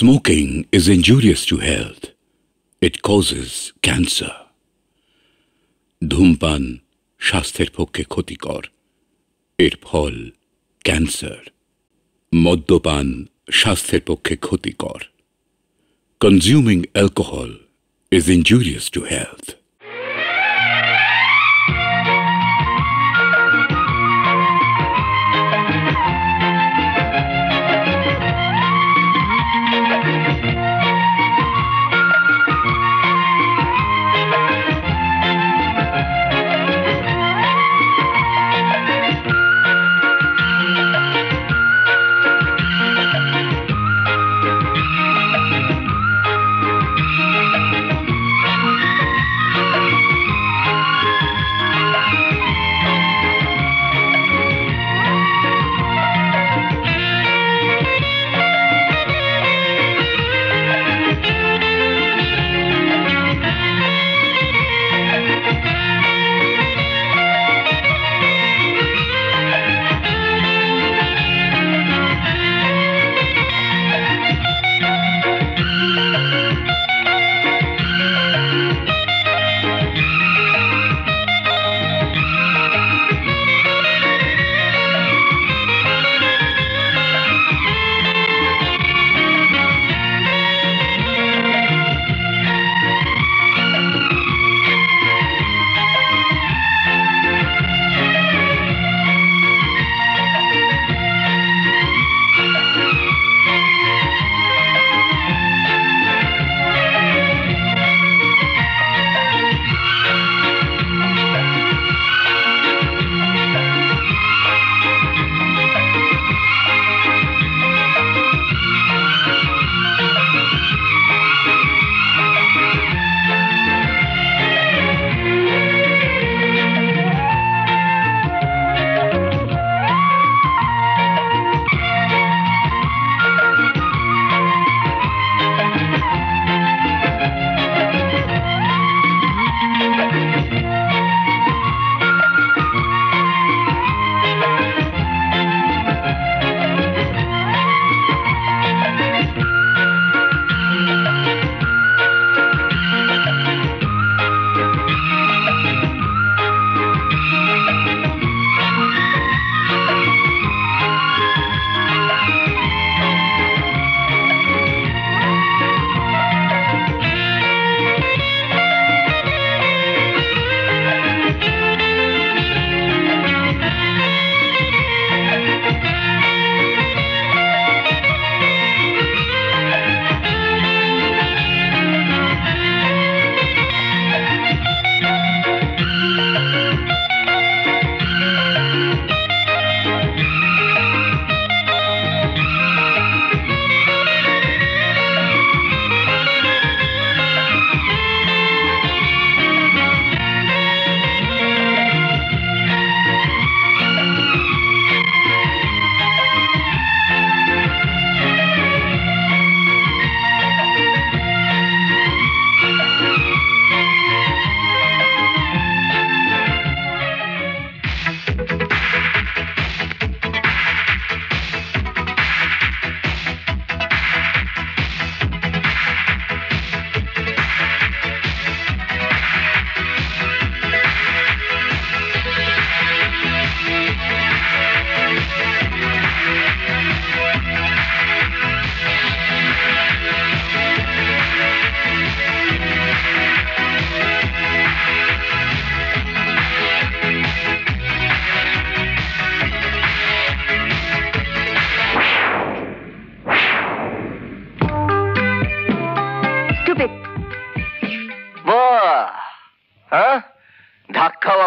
Smoking is injurious to health. It causes cancer. ধূমপান স্বাস্থ্যের পক্ষে ক্ষতিকর। এর ফল ক্যান্সার। মদ্যপান স্বাস্থ্যের পক্ষে ক্ষতিকর। Consuming alcohol is injurious to health.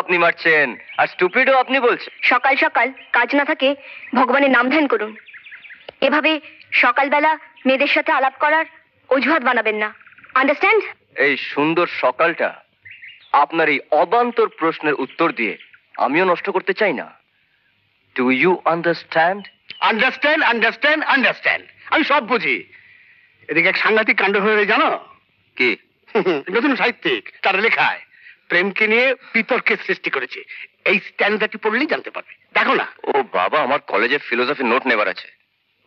আপনি মারছেন আর স্টুপিডও আপনি বলছেন। সকাল সকাল কাজ না থাকে ভগবানের নাম ধ্যান করুন। এভাবে সকালবেলা মেয়েদের সাথে আলাপ করার অজুহাত বানাবেন না, আন্ডারস্ট্যান্ড? এই সুন্দর সকালটা আপনার এই অবান্তর প্রশ্নের উত্তর দিয়ে আমিও নষ্ট করতে চাই না। Do you understand? Understand understand understand আমি সব বুঝি। এদিকে এক সাংঘাতিক কাণ্ড হয়ে জানো কি? নতুন সাহিত্যিক তার লেখায় প্রেমকে নিয়ে বিতর্কের সৃষ্টি করেছে। এই স্ট্যান্ডাটি পড়লেই জানতে পারবে, দেখো না। ও বাবা, আমার কলেজে ফিলোসফি নোট নেবার আছে।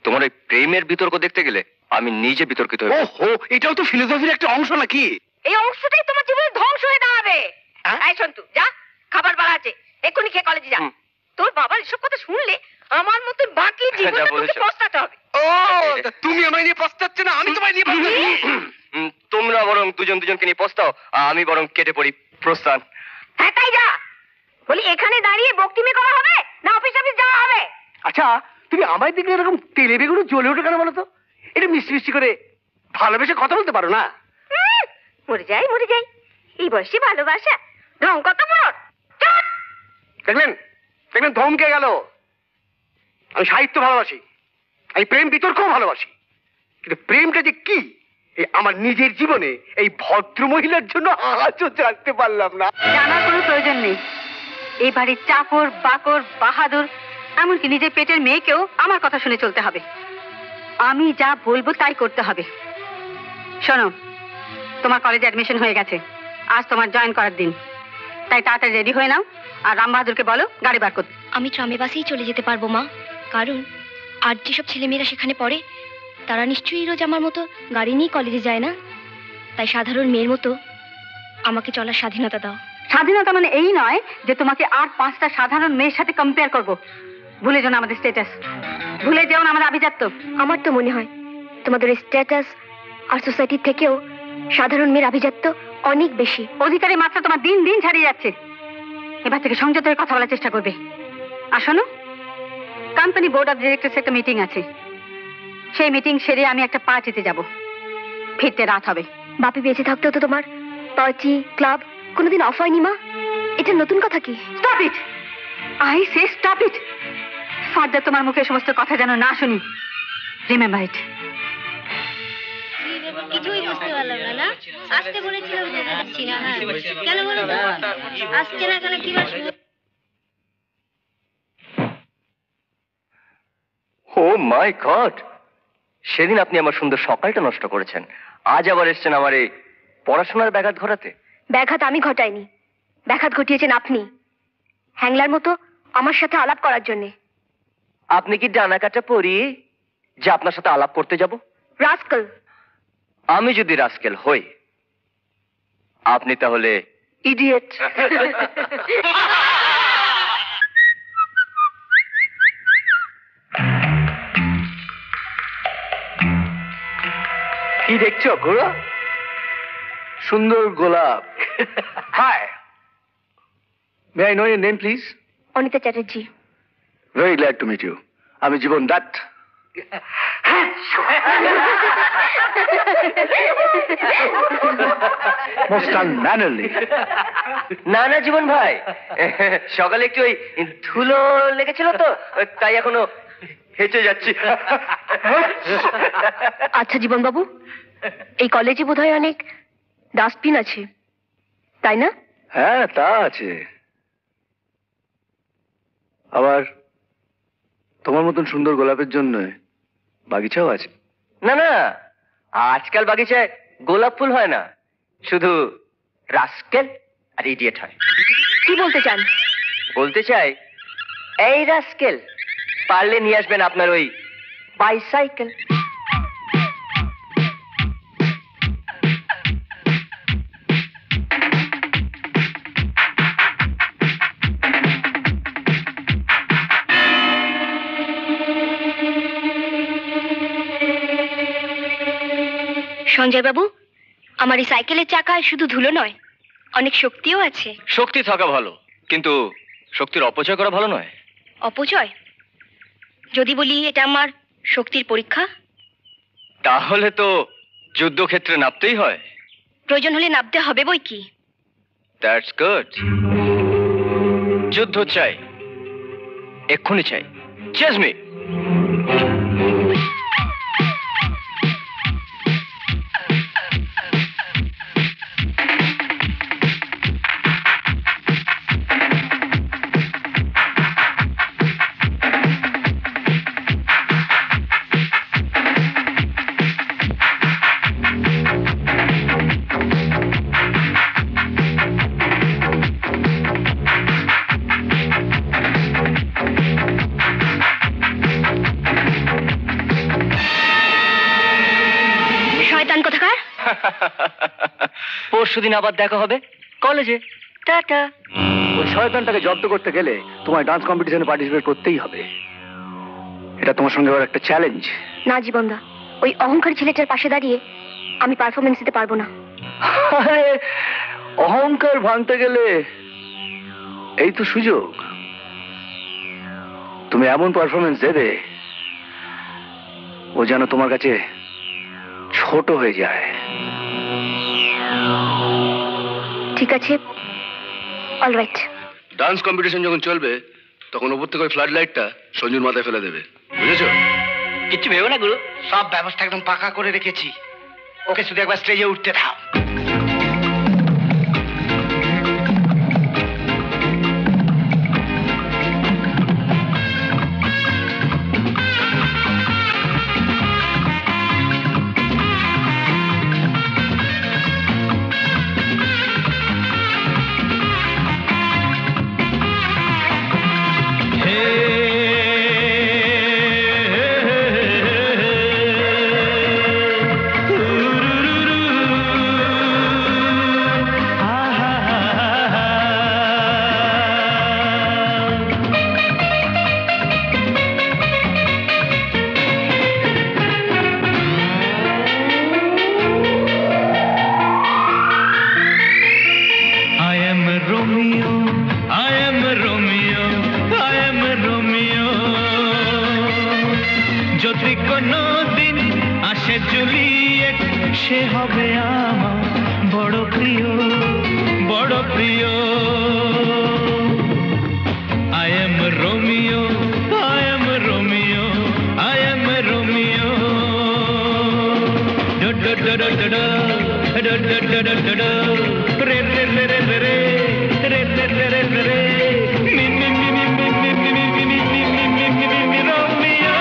তোমার ওই প্রেমের বিতর্ক দেখতে গেলে আমি নিজে বিতর্কিত হয়ে ওহো, এটাও তো ফিলোসফির একটা অংশ নাকি? এই অংশটাই তোমার জীবনে ধ্বংস হয়ে দাঁড়াবে। হ্যাঁ? এই সন্তু, যা, খাবার বাড়া আছে, এক্ষুনি খেয়ে কলেজে যা। হুম। তোর বাবার এসব কথা শুনলে আমার মতো বাকি জীবনে যা তোকে বলেছো। পস্তাতে হবে। ও, তা তুমি আমায় নিয়ে পস্তাচ্ছ না, আমি তোমায় নিয়ে পস্তাচ্ছি। তোমরা বরং দুজনকে নিয়ে পস্তাও, আমি বরং কেটে পড়ি। প্রস্থান। হ্যাঁ, তাই যা। বলি এখানে দাঁড়িয়ে বক্তিমি করা হবে না অফিস যাওয়া হবে? আচ্ছা, তুমি আমায় দেখলে এরকম তেলে বেগুনে জ্বলে ওঠো কেন বলো তো? এটা মিষ্টি মিষ্টি করে ভালোবেসে কথা বলতে পারো না? মরে যাই। এই বয়সে ভালোবাসা ঢং কত বড়। দেখলেন দেখলেন, ধমকে গেল। আমি সাহিত্য ভালোবাসি, আমি প্রেম বিতর্কও ভালোবাসি, কিন্তু প্রেমটা যে কি এই আমার নিজের জীবনে এই ভদ্র মহিলার জন্য আজও জানতে পারলাম না। জানার কোনো প্রয়োজন নেই। এই বাড়ির চাকর বাকর বাহাদুর এমনকি নিজের পেটের মেয়েকেও আমার কথা শুনে চলতে হবে। আমি যা বলবো তাই করতে হবে। শোনো, তোমার কলেজে অ্যাডমিশন হয়ে গেছে, আজ তোমার জয়েন করার দিন। তাই তাড়াতাড়ি রেডি হয়ে নাও, আর রাম বাহাদুরকে বলো গাড়ি বার করতে। আমি ট্রামে বাসেই চলে যেতে পারবো মা, কারণ আর যেসব ছেলেমেয়েরা সেখানে পড়ে তারা নিশ্চয়ই রোজ আমার মতো গাড়ি নিয়ে কলেজে যায় না। তাই সাধারণ মেয়ের মতো আমাকে চলার স্বাধীনতা দাও। স্বাধীনতা মানে এই নয় যে তোমাকে আর 5টা সাধারণ মেয়ের সাথে কম্পেয়ার করব। ভুলে যাও না আমাদের স্ট্যাটাস, ভুলে যাও না আমাদের আভিজাত্য। আমার তো মনে হয় তোমাদের স্ট্যাটাস আর সোসাইটির থেকেও সাধারণ মেয়ের আভিজাত্য অনেক বেশি। অধিকারের মাত্রা তোমার দিন দিন ছাড়িয়ে যাচ্ছে। এবার থেকে সংযতের কথা বলার চেষ্টা করবে। আর শোনো, কোম্পানি বোর্ড অফ ডিরেক্টরস একটা মিটিং আছে, সেই মিটিং সেরে আমি একটা পার্টিতে যাব। ফিরতে রাত হবে। বাপি বেঁচে থাকতেও তো তোমার পার্টি ক্লাব কোনোদিন অফ হয়নি মা। এটা নতুন কথা কি? Stop it, I say stop it. Further তোমার মুখে সমস্ত কথা যেন না শুনি। Remember it. কিছুই বুঝতে পারলাম না। না আসতে বলেছিলাম যেতে দিচ্ছি না। হ্যাঁ কেন বলো তো? আসছে না কেন? কি বার? ও মাই গড, সেদিন আপনি আমার সুন্দর সকালটা নষ্ট করেছেন, আজ আবার এসেছেন আমার এই পড়াশোনার ব্যাঘাত ঘটাতে। ব্যাঘাত আমি ঘটাইনি, ব্যাঘাত ঘটিয়েছেন আপনি, হ্যাংলার মতো আমার সাথে আলাপ করার জন্যে। আপনি কি ডানা কাটা পড়ি যে আপনার সাথে আলাপ করতে যাব? রাস্কেল। আমি যদি রাস্কেল হই, আপনি তাহলে ইডিয়েট। কি দেখছো গোরা? সুন্দর গোলাপ। Hi, may I know your name please? Anita Chatterjee. Very glad to meet you. আমি জীবন দত্ত। মোস্ট আনম্যানারলি। না না জীবন ভাই, সকালে একটু ওই ধুলো লেগেছিল তো, তাই এখনো হেঁচে যাচ্ছি। আচ্ছা জীবন বাবু, এই কলেজে বোধহয় অনেক ডাস্টবিন আছে, তাই না? হ্যাঁ, তা আছে। আবার তোমার মতন সুন্দর গোলাপের জন্য বাগিচাও আছে। না না, আজকাল বাগিচায় গোলাপ ফুল হয় না, শুধু রাস্কেল আর ইডিয়েট হয়। কি বলতে চান? বলতে চাই, এই রাস্কেল পারলে নিয়ে আসবেন আপনার ওই বাইসাইকেল। সঞ্জয় বাবু, আমার এই সাইকেলের চাকায় শুধু ধুলো নয়, অনেক শক্তিও আছে। শক্তি থাকা ভালো, কিন্তু শক্তির অপচয় করা ভালো নয়। অপচয়? যদি বলি এটা আমার শক্তির পরীক্ষা? তাহলে তো যুদ্ধক্ষেত্রে নামতেই হয়। প্রয়োজন হলে নামতে হবে বই কি। That's good. যুদ্ধ চাই, এক্ষুনি চাই। Chase me. পরশুদিন আবার দেখা হবে কলেজে। টাটা। ওই শয়তানটাকে জব্দ করতে গেলে তোমায় ডান্স কম্পিটিশনে পার্টিসিপেট করতেই হবে। এটা তোমার সঙ্গে ওর একটা চ্যালেঞ্জ। না জীবনদা, ওই অহংকারী ছেলেটার পাশে দাঁড়িয়ে আমি পারফরমেন্স দিতে পারবো না। অহংকার ভাঙতে গেলে এই তো সুযোগ। তুমি এমন পারফরমেন্স দেবে ও যেন তোমার কাছে ছোট হয়ে যায়। ঠিক আছে, অলরাইট। ডান্স কম্পিটিশন যখন চলবে তখন ওপর থেকে ওই ফ্লাড লাইটটা সঞ্জুর মাথায় ফেলে দেবে, বুঝেছো? কিচ্ছু ভেবো না গুরু। সব ব্যবস্থা একদম পাকা করে রেখেছি, ওকে শুধু একবার স্টেজে উঠতে দাও। যদি কোনো দিন আসে জুলিয়েট, সে হবে আমার বড় প্রিয়, বড় প্রিয়। I am Romeo, I am Romeo, I am Romeo. Do do do do do do, do do do do do do, re re re re re re, re re re re re re, mi mi mi mi mi mi mi mi mi mi mi mi mi mi Romeo.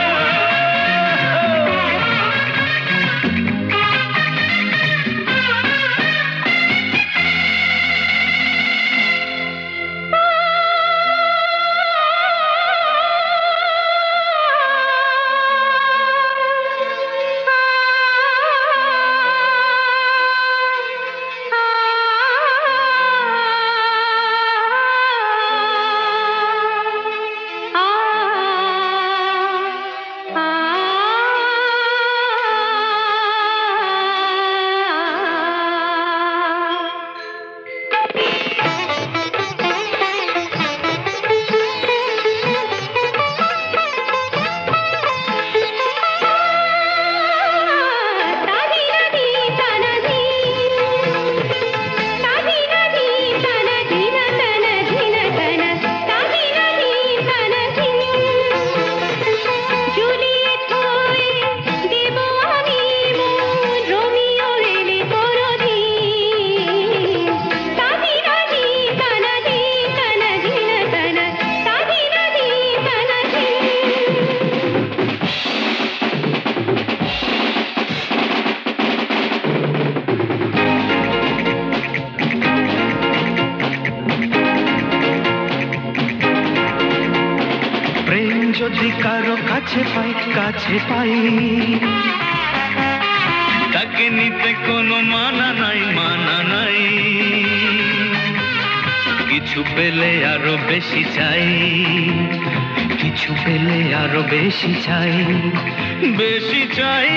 যদি কারো কাছে পাই, কাছে পাই, তাকে নিতে কোনো মানা নাই, মানা নাই। কিছু পেলে আরো বেশি চাই, কিছু পেলে আরো বেশি চাই, বেশি চাই।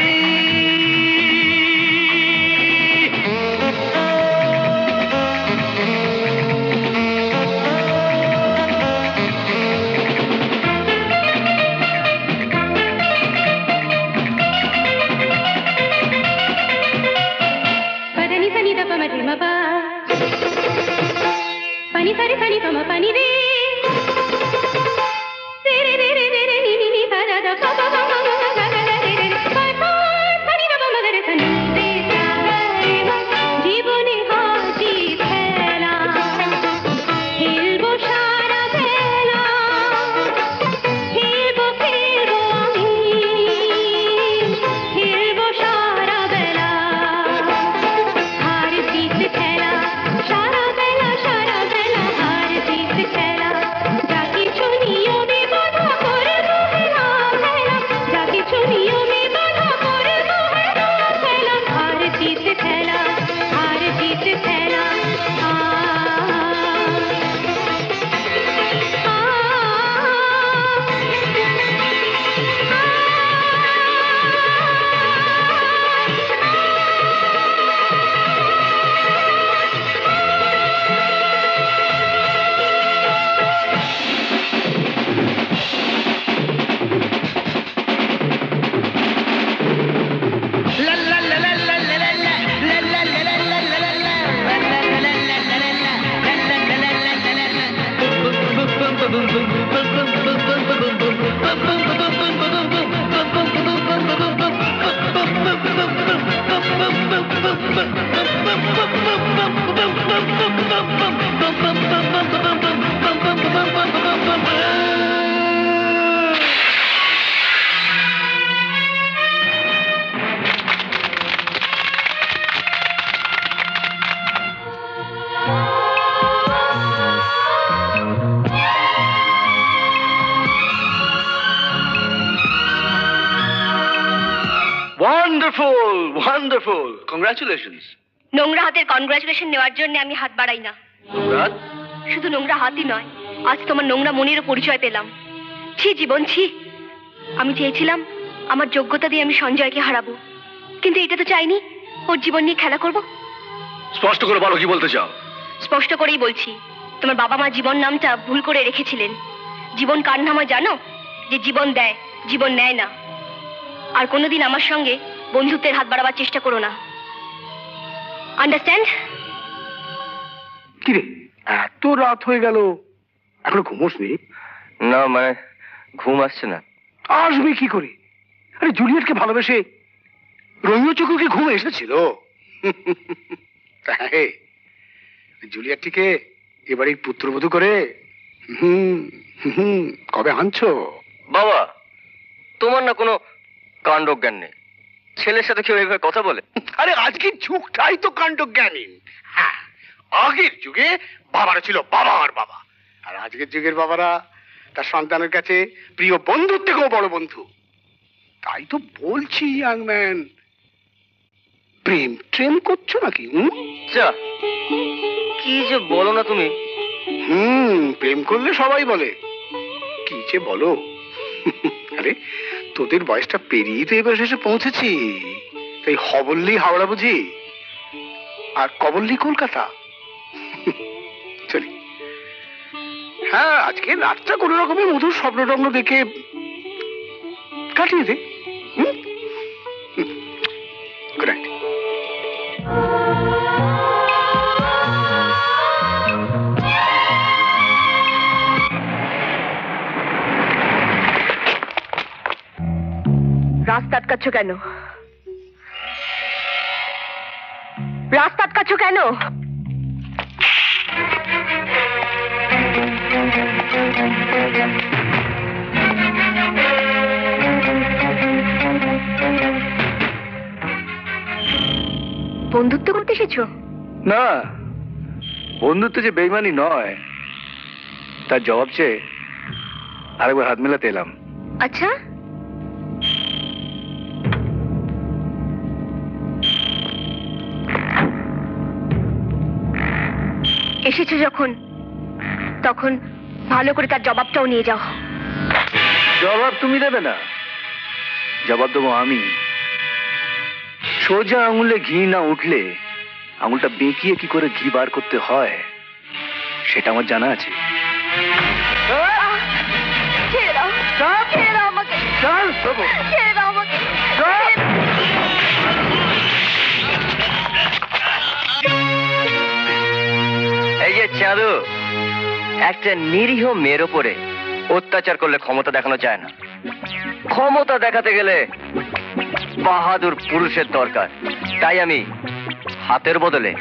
pani sari sani pama pani re re re re re re re ni ni ni da da da pa pa pa ma ma ga ga re re pa pa sani da ma ga re sani re sa re ma জীবনে হাসি ফেলা খেলবো সারা বেলা খেলবো খেলবো আমি খেলবো সারা বেলা হার জিত খেলা সারা বেলা হার জিত খেলা ওয়ান্ডারফুল ওয়ান্ডারফুল কংগ্রাচুলেশনস। নোংরা হাতের কনগ্রাচুলেশন নেওয়ার জন্য আমি হাত বাড়াই না। রাত শুধু নোংরা হাতই নয়, আজ তোমার নোংরা মনেরও পরিচয় পেলাম। ছি জীবন ছি। আমি চেয়েছিলাম আমার যোগ্যতা দিয়ে আমি সঞ্জয়কে হারাবো, কিন্তু এটা তো চাইনি ওর জীবন নিয়ে খেলা করব। স্পষ্ট করে বলো কি বলতে চাও। স্পষ্ট করেই বলছি, তোমার বাবা মা জীবন নামটা ভুল করে রেখেছিলেন। জীবন কার নাম হয় জানো? যে জীবন দেয়, জীবন নেয় না। আর কোনোদিন আমার সঙ্গে বন্ধুত্বের হাত বাড়াবার চেষ্টা করো না। আন্ডারস্ট্যান্ড? কিরে এত রাত হয়ে গেল, এখনো ঘুমোসনি? না মানে ঘুম আসছে না। আসবে কি করে? আরে জুলিয়েটকে ভালোবেসে রোমিও চোখে ঘুম এসেছিল? তাই জুলিয়েটটিকে এবারে পুত্রবধূ করে কবে আনছো? বাবা, তোমার না কোনো কাণ্ডজ্ঞান নেই। ছেলের সাথে কেউ এইভাবে কথা বলে? আরে আজকের যুগটাই তো কাণ্ডজ্ঞানহীন। হ্যাঁ, আগের যুগে বাবারা ছিল বাবার বাবা, আর আজকের যুগের বাবারা তার সন্তানের কাছে প্রিয় বন্ধুর থেকেও বড় বন্ধু। তাই তো বলছি ইয়াং ম্যান, প্রেম ট্রেম করছো নাকি? যা কি যে বলো না তুমি। প্রেম করলে সবাই বলে, কি যে বলো। আরে তোদের বয়সটা পেরিয়ে তো এবার শেষে পৌঁছেছি। তাই হবল্লি হাওড়া বুঝি আর কবল্লি কলকাতা। চলি। হ্যাঁ, আজকে রাতটা কোন রকমের মধুর স্বপ্ন টপ্ন দেখে কাটিয়ে দে। Good night. রাস্তা আটকাচ্ছ কেন? রাস্তা আটকাচ্ছ কেন? বন্ধুত্ব করতে এসেছো? না, বন্ধুত্ব যে বেইমানি নয় তার জবাব চেয়ে আরেকবার হাত মেলাতে এলাম। আচ্ছা, এসেছো যখন তখন ভালো করে তার জবাবটাও নিয়ে যাও। জবাব তুমি দেবে না, জবাব দেবো আমি। সোজা আঙুলে ঘি না উঠলে আঙুলটা বেঁকিয়ে কি করে ঘি বার করতে হয় সেটা আমার জানা আছে। ছেড়ে দাও, ছেড়ে দাও আমাকে, ছেড়ে দাও আমাকে। এই যে চাঁদু, একটা নিরীহ মেয়ের ওপরে অত্যাচার করলে ক্ষমতা দেখানো যায় না। ক্ষমতা দেখাতে গেলে বাহাদুর পুরুষের দরকার। তাই আমি হাতের বদলে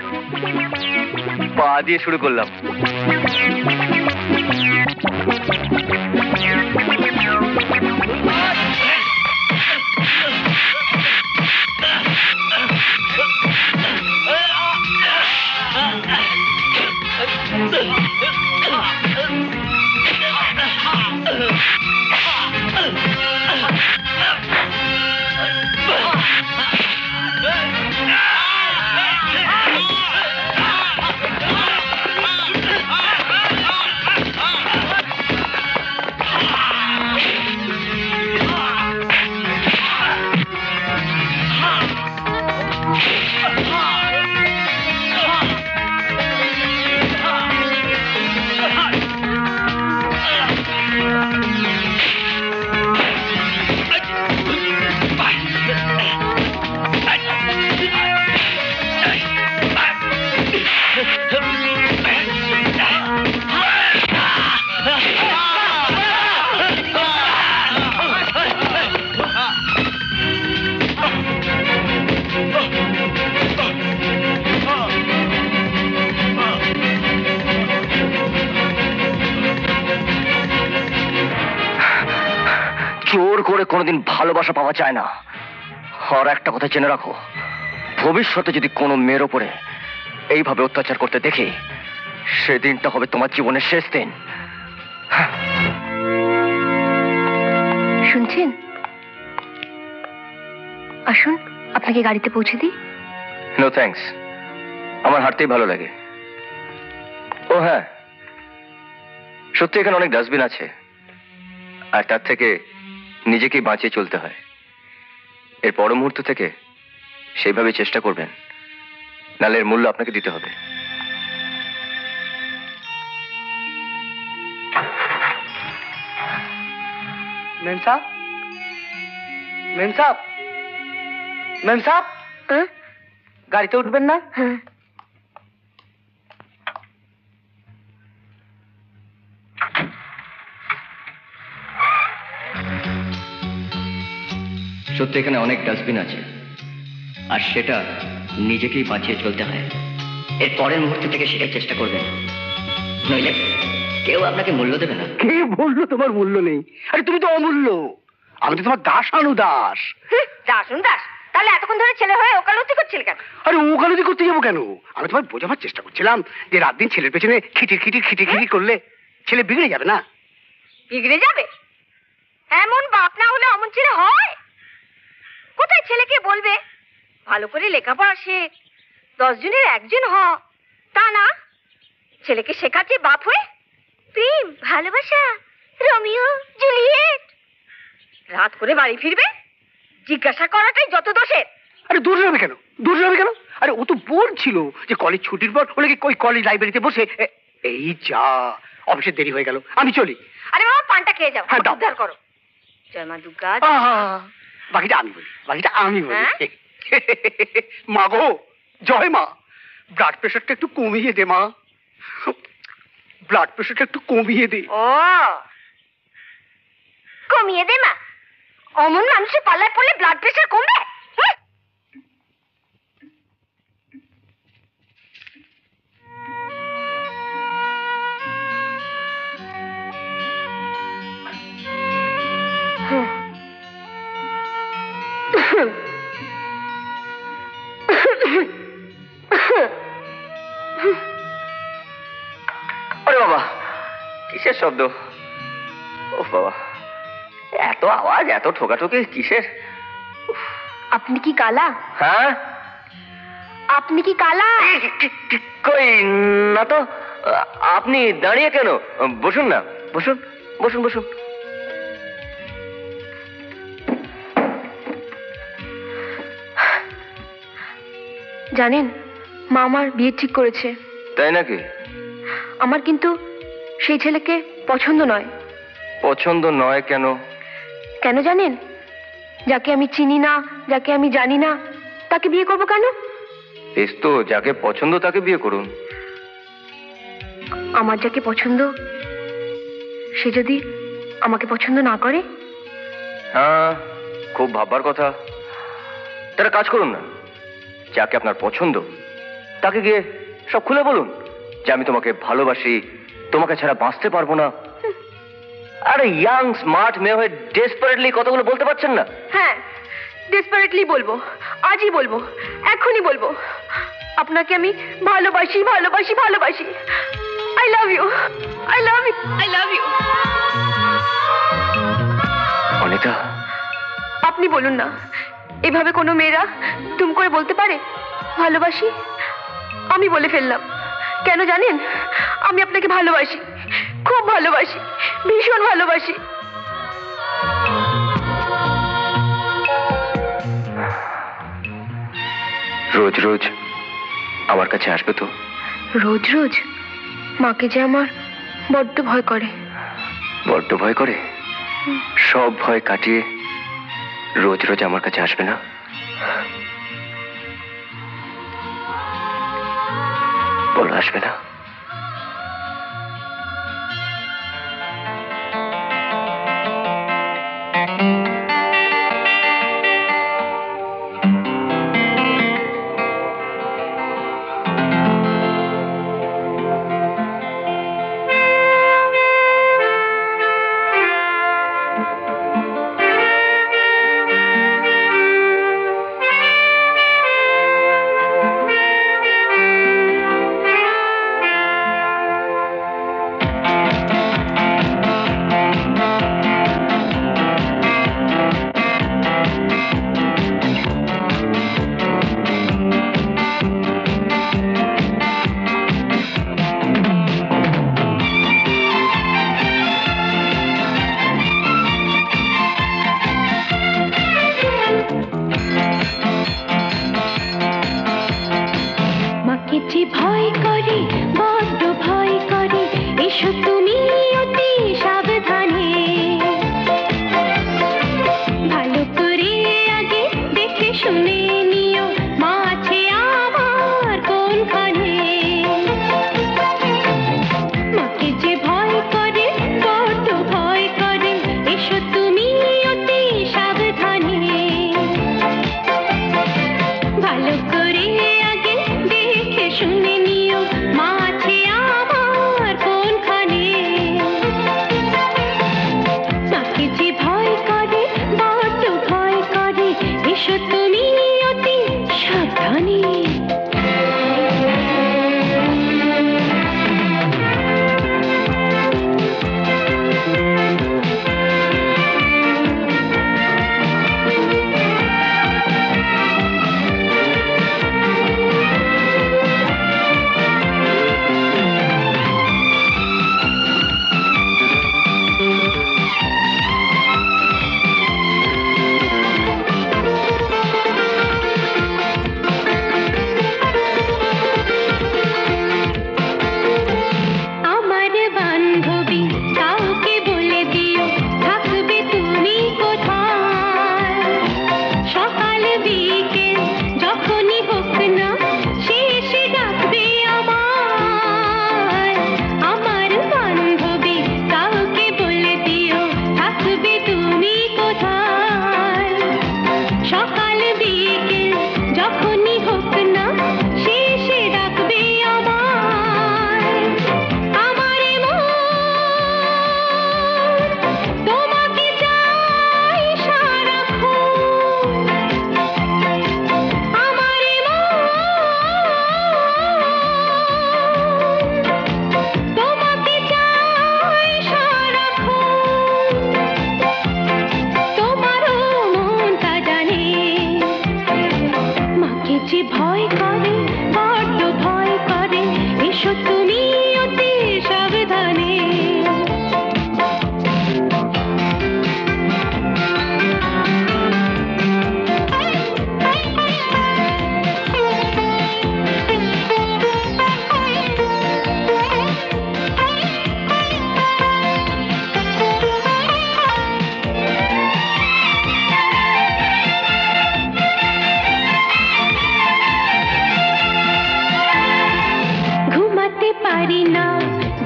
পা দিয়ে শুরু করলাম। কোনোদিন ভালোবাসা পাওয়া যায় না। আর একটা কথা জেনে রাখো, ভবিষ্যতে যদি কোনো মেয়ের ওপরে এইভাবে অত্যাচার করতে দেখি, সেদিনটা হবে তোমার জীবনের শেষ দিন। শুনছেন? আসুন, আপনাকে গাড়িতে পৌঁছে দিই। নো থ্যাঙ্কস, আমার হাঁটতেই ভালো লাগে। ও হ্যাঁ, সত্যি এখানে অনেক ডাস্টবিন আছে, আর তার থেকে নিজেকেই বাঁচিয়ে চলতে হয়। এর পর মুহূর্ত থেকে সেইভাবে চেষ্টা করবেন, নাহলে এর মূল্য আপনাকে দিতে হবে। মেম সাহেব, মেম সাহেব, মেম সাহেব, গাড়িতে উঠবেন না? হ্যাঁ। সত্যি এখানে অনেক ডাস্টবিন আছে, আর সেটা নিজেকেই বাঁচিয়ে চলতে হয়। এর পরের মুহূর্ত থেকে শেখার চেষ্টা করবেন, নইলে কেউ আপনাকে মূল্য দেবে না। কে বললো তোমার মূল্য নেই? আরে তুমি তো অমূল্য। আমি তো তোমার দাস। দাসুন দাস, তাহলে এতক্ষণ ধরে ছেলে হয়ে ওকালতি করছিল কেন? আরে ওকালতি করতে যাবো কেন? আমি তোমায় বোঝাবার চেষ্টা করছিলাম যে রাত দিন ছেলের পেছনে খিটির করলে ছেলে বিগড়ে যাবে না? বিগড়ে যাবে? এমন বাপ না হলে অমন ছেলে হয়? কোথায় ছেলেকে বলবে ভালো করে লেখাপড়া শেখ, 10 জনের একজন হ, তা না, ছেলেকে শেখাচ্ছে বাপ হয়ে প্রেম, ভালোবাসা, রোমিও জুলিয়েট। রাত করে বাড়ি ফিরবে, জিজ্ঞাসা করাটাই যত দোষের। আরে দূর যাবে কেন? আরে ও তো বলছিল যে কলেজ ছুটির পর হলে কি ওই কলেজ লাইব্রেরিতে বসে এই যা অফিসে দেরি হয়ে গেল, আমি চলি। আরে বাবা, পানটা খেয়ে যাও, হ্যাঁ, দাও। উদ্ধার করো। জয় মা দুর্গা। বাকিটা আমি বলি। মা গো, জয় মা, ব্লাড প্রেশারটা একটু কমিয়ে দে মা, ব্লাড প্রেশারটা একটু কমিয়ে দে। ও কমিয়ে দে মা? অমন মানুষের পাল্লায় পড়লে ব্লাড প্রেশার কমবে? আরে বাবা, কিসের শব্দ? ও বাবা, এত আওয়াজ, এত ঠোকাঠুকি কিসের? আপনি কি কালা? হ্যাঁ, আপনি কি কালা? কই না তো। আপনি দাঁড়িয়ে কেন? বসুন না, বসুন বসুন বসুন। জানেন, মা আমার বিয়ে ঠিক করেছে। তাই নাকি? আমার কিন্তু সেই ছেলেকে পছন্দ নয়। পছন্দ নয় কেন? কেন জানেন? যাকে আমি চিনি না, যাকে আমি জানি না, তাকে বিয়ে করব কেন? বেশ তো, যাকে পছন্দ তাকে বিয়ে করুন। আমার যাকে পছন্দ, সে যদি আমাকে পছন্দ না করে? হ্যাঁ, খুব ভাববার কথা। তারা কাজ করুন না, যাকে আপনার পছন্দ তাকে গিয়ে সব খুলে বলুন যে আমি তোমাকে ভালোবাসি, তোমাকে ছাড়া বাঁচতে পারবো না। আরে ইয়াং স্মার্ট মেয়ে হয়ে ডেসপারেটলি কথাগুলো বলতে পারছেন না? হ্যাঁ, ডেসপারেটলি বলবো, আজই বলবো, এখনই বলবো। আপনাকে আমি ভালোবাসি, ভালোবাসি, ভালোবাসি। I love you, I love you, I love you. Anita, আপনি বলুন না, এভাবে কোনো মেয়েরা তুম করে বলতে পারে ভালোবাসি? আমি বলে ফেললাম। কেন জানেন? আমি আপনাকে ভালোবাসি, খুব ভালোবাসি, ভীষণ ভালোবাসি। রোজ রোজ আমার কাছে আসবে তো? রোজ রোজ? মাকে যে আমার বড্ড ভয় করে। বড্ড ভয় করে? সব ভয় কাটিয়ে রোজ রোজ আমার কাছে আসবে না? বলো, আসবে না? করে বড্ড ভয় করে এসো তুমি অতি সাবধানে ভালো করে আগে দেখে শুনে নিও মা আছে আমার কোনখানে মাকে যে ভয় করে বড্ড ভয় করে এসো তুমি অতি সাবধানে ভালো করে আগে দেখে শুনে নিও মা আছে আমার কোনখানে মাকে যে ভয় করে বড্ড ভয় করে এসো তুমি অতি সাবধানে আমার বান্ধবী কাউকে বলে দিও থাকবে তুমি কোথায় সকাল বিকেল যখনই হোক না সে এসে ডাকবে আমায় আমার বান্ধবী কাউকে বলে দিও থাকবে তুমি কোথায় সকাল বিকেল যখনই হোক না সে এসে ডাকবে আমায় আমার মন তোমাকে চাই সারাক্ষণ আমার মন তোমাকে চাই সারাক্ষণ তোমারও মনটা জানে মাকে যে ভয় করে বড্ড ভয় করে এসো তুমি অতি সাবধানে ঘুমাতে পারি না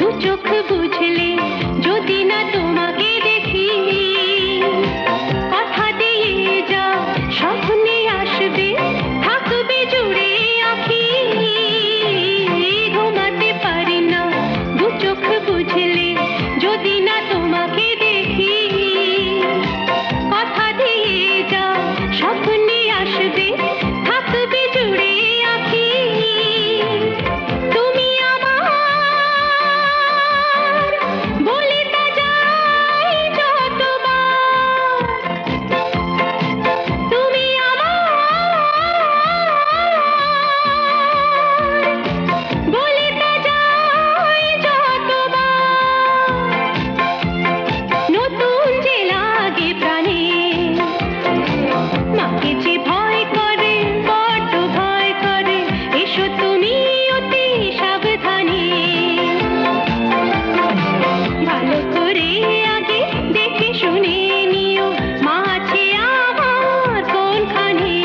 দু চোখ বুঝলে যদি না তোমাকে দেখি কথা দিয়ে যাও স্বপ্নে আসবে থাকবে জুড়ে আঁখি ঘুমাতে পারি না দু চোখ বুঝলে যদি না তোমাকে দেখি কথা দিয়ে যাও স্বপ্নে আসবে থাকবে জুড়ে আঁখি তুমি আমার বলে তা যাই যতবার তুমি আমার বলে তা যাই যতবার নতুন যে লাগে প্রাণে মাকে যে ভয় করে বড্ড ভয় করে এসো তুমি অতি সাবধানে ভালো করে আগে দেখে শুনে নিও মা আছে আমার কোনখানে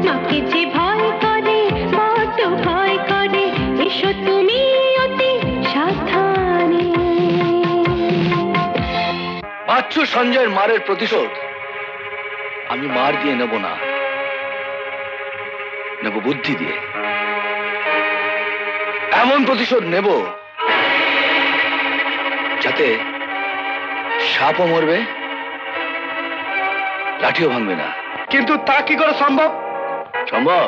মাকে যে ভয় করে বড্ড ভয় করে এসো তুমি অতি সাবধানে পাচ্ছ সঞ্জয়ের মারের প্রতিশোধ আমি মার দিয়ে নেব না, নেব বুদ্ধি দিয়ে। এমন প্রতিশোধ নেব যাতে সাপও মরবে, লাঠিও ভাঙবে না। কিন্তু তা কি করে সম্ভব? সম্ভব,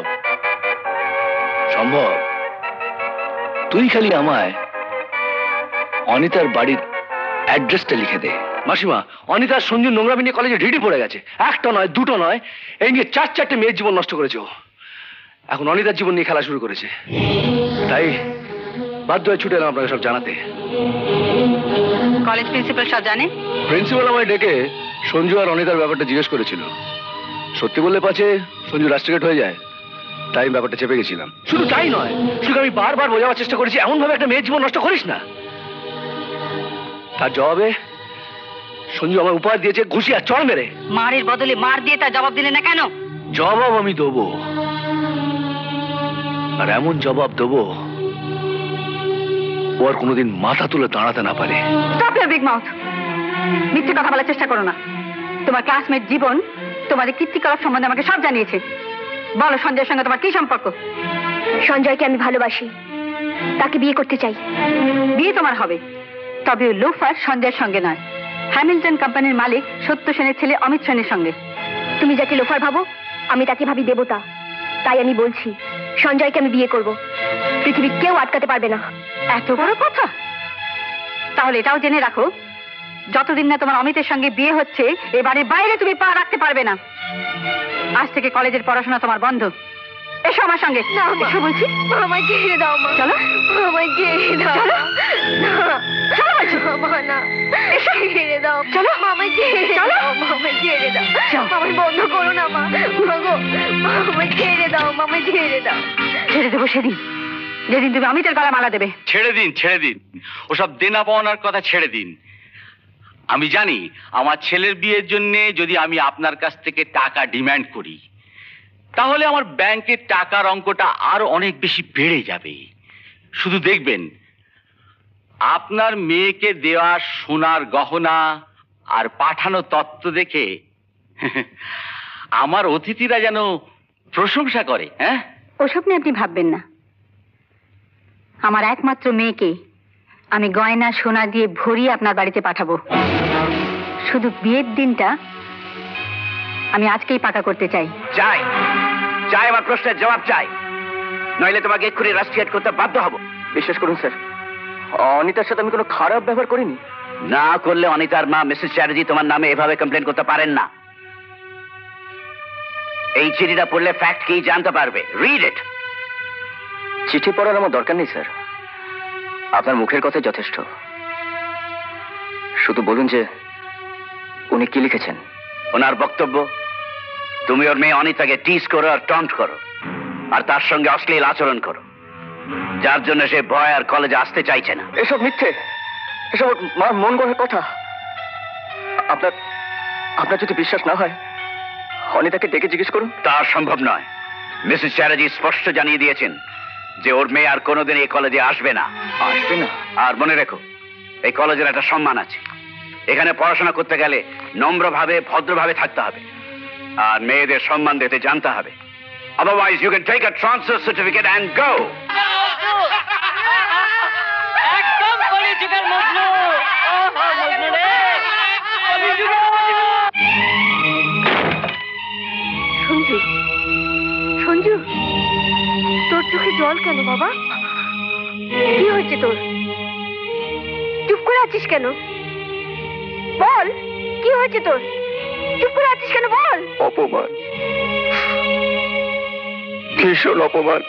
সম্ভব। তুই খালি আমায় অনিতার বাড়ির অ্যাড্রেসটা লিখে দে। মাসিমা, অনিতার সঞ্জু নোংরামি নিয়ে কলেজে ঢিঢি পড়ে গেছে। একটা নয়, দুটো নয়, এই নিয়ে 4-4টে মেয়ের জীবন নষ্ট করেছে ও। এখন অনিতার জীবন নিয়ে খেলা শুরু করেছে। তাই বাধ্য হয়ে ছুটে এলাম আপনাকে সব জানাতে। কলেজ প্রিন্সিপাল সব জানে? প্রিন্সিপাল আমায় ডেকে সঞ্জু আর অনিতার ব্যাপারটা জিজ্ঞেস করেছিল। সত্যি বললে পাছে সঞ্জু রাস্ট্রিকেট হয়ে যায়। তাই আমি ব্যাপারটা চেপে গেছিলাম। শুধু তাই নয়, শুধু আমি বারবার বোঝাবার চেষ্টা করেছি এমন ভাবে একটা মেয়ের জীবন নষ্ট করিস না। তার জবাবে সঞ্জু আমার উপহার দিয়েছে ঘুষি আর চড় মেরে। মারের বদলে মার দিয়ে তার জবাব দিলে না কেন? জবাব আমি দেবো, আর এমন জবাব দেবো ও আর কোনোদিন মাথা তুলে দাঁড়াতে না পারে। Stop your big mouth. মিথ্যে কথা বলার চেষ্টা করো না। তোমার ক্লাসমেট জীবন তোমাদের কীর্তিকলাপ সম্বন্ধে আমাকে সব জানিয়েছে। বলো, সঞ্জয়ের সঙ্গে তোমার কি সম্পর্ক? সঞ্জয়কে আমি ভালোবাসি, তাকে বিয়ে করতে চাই। বিয়ে তোমার হবে, তবে ওই লোফার সঞ্জয়ের সঙ্গে নয়, হ্যামিল্টন কোম্পানির মালিক সত্য সেনের ছেলে অমিত সেনের সঙ্গে। তুমি যাকে লোফার ভাবো, আমি তাকে ভাবি দেবতা। তাই আমি বলছি, সঞ্জয়কে আমি বিয়ে করব। পৃথিবীর কেউ আটকাতে পারবে না। এত বড় কথা? তাহলে এটাও জেনে রাখো, যতদিন না তোমার অমিতের সঙ্গে বিয়ে হচ্ছে এ বাড়ির বাইরে তুমি পা রাখতে পারবে না। আজ থেকে কলেজের পড়াশোনা তোমার বন্ধ। এসো আমার সঙ্গে। এসো বলছি। আমায় ছেড়ে দাও মা। চলো। আমায় ছেড়ে দাও। চলো। চলো বলছি। মা না, এসো ছেড়ে দাও। চলো। আমায় ছেড়ে দাও। আমায় ছেড়ে দাও। আমায় বন্ধ করো না মা। গো, আমায় ছেড়ে দাও। আমায় ছেড়ে দাও। ছেড়ে দেবো সেদিন, যেদিন তুমি অমিতের গলায় মালা দেবে। ছেড়ে দিন, ছেড়ে দিন। ওসব দেনা পাওনার কথা ছেড়ে দিন। আমি জানি আমার ছেলের বিয়ের জন্য যদি আমি আপনার কাছ থেকে টাকা ডিমান্ড করি, তাহলে আমার ব্যাংকের টাকার অঙ্কটা আরো অনেক বেশি বেড়ে যাবে। শুধু দেখবেন, আপনার মেয়েকে দেওয়া সোনার গহনা আর পাঠানো তত্ত্ব দেখে আমার অতিথিরা যেন প্রশংসা করে। হ্যাঁ, ওসব নিয়ে আপনি ভাববেন না। আমার একমাত্র মেয়েকে আমি গয়না সোনা দিয়ে ভরিয়ে আপনার বাড়িতে পাঠাবো। শুধু বিয়ের দিনটা আমি আজকেই পাকা করতে চাই। চাই চাই, আমার প্রশ্নের জবাব চাই, নইলে তোমাকে এক্ষুনি রাস্ট্রিয়েট করতে বাধ্য হব। বিশ্বাস করুন স্যার, অনিতার সাথে আমি কোনো খারাপ ব্যবহার করিনি। না করলে অনিতার মা মিসেস চ্যাটার্জি তোমার নামে এভাবে কমপ্লেন করতে পারেন না। এই চিঠিটা পড়লে ফ্যাক্ট কি জানতে পারবে। Read it. চিঠি পড়ার আমার দরকার নেই স্যার, আপনার মুখের কথা যথেষ্ট। শুধু বলুন যে উনি কি লিখেছেন। ওনার বক্তব্য, তুমি ওর মেয়ে অনিতাকে টিজ করো আর টন্ট করো, আর তার সঙ্গে অশ্লীল আচরণ করো, যার জন্য সে ভয় আর কলেজে আসতে চাইছে না। এসব মিথ্যে, এসব মন গড়া কথা। আপনার যদি বিশ্বাস না হয়, অনিতাকে ডেকে জিজ্ঞেস করুন। তা সম্ভব নয়। মিসেস চ্যাটার্জি স্পষ্ট জানিয়ে দিয়েছেন যে ওর মেয়ে আর কোনোদিন এই কলেজে আসবে না। আসবে না? আর মনে রেখো, এই কলেজের একটা সম্মান আছে। এখানে পড়াশোনা করতে গেলে নম্রভাবে ভদ্রভাবে থাকতে হবে, আর মেয়েদের সম্মান দিতে জানতে হবে। Otherwise you can take a transfer certificate and go. একদম কলিযুগের মজনু। মজনু রে, সঞ্জু, সঞ্জু, তোর চোখে জল কেন বাবা? কি হয়েছে তোর? চুপ করে আছিস কেন? বল, কি হয়েছে তোর? চুপ করে আছিস কেন? বল। অপমান, ভীষণ অপমান।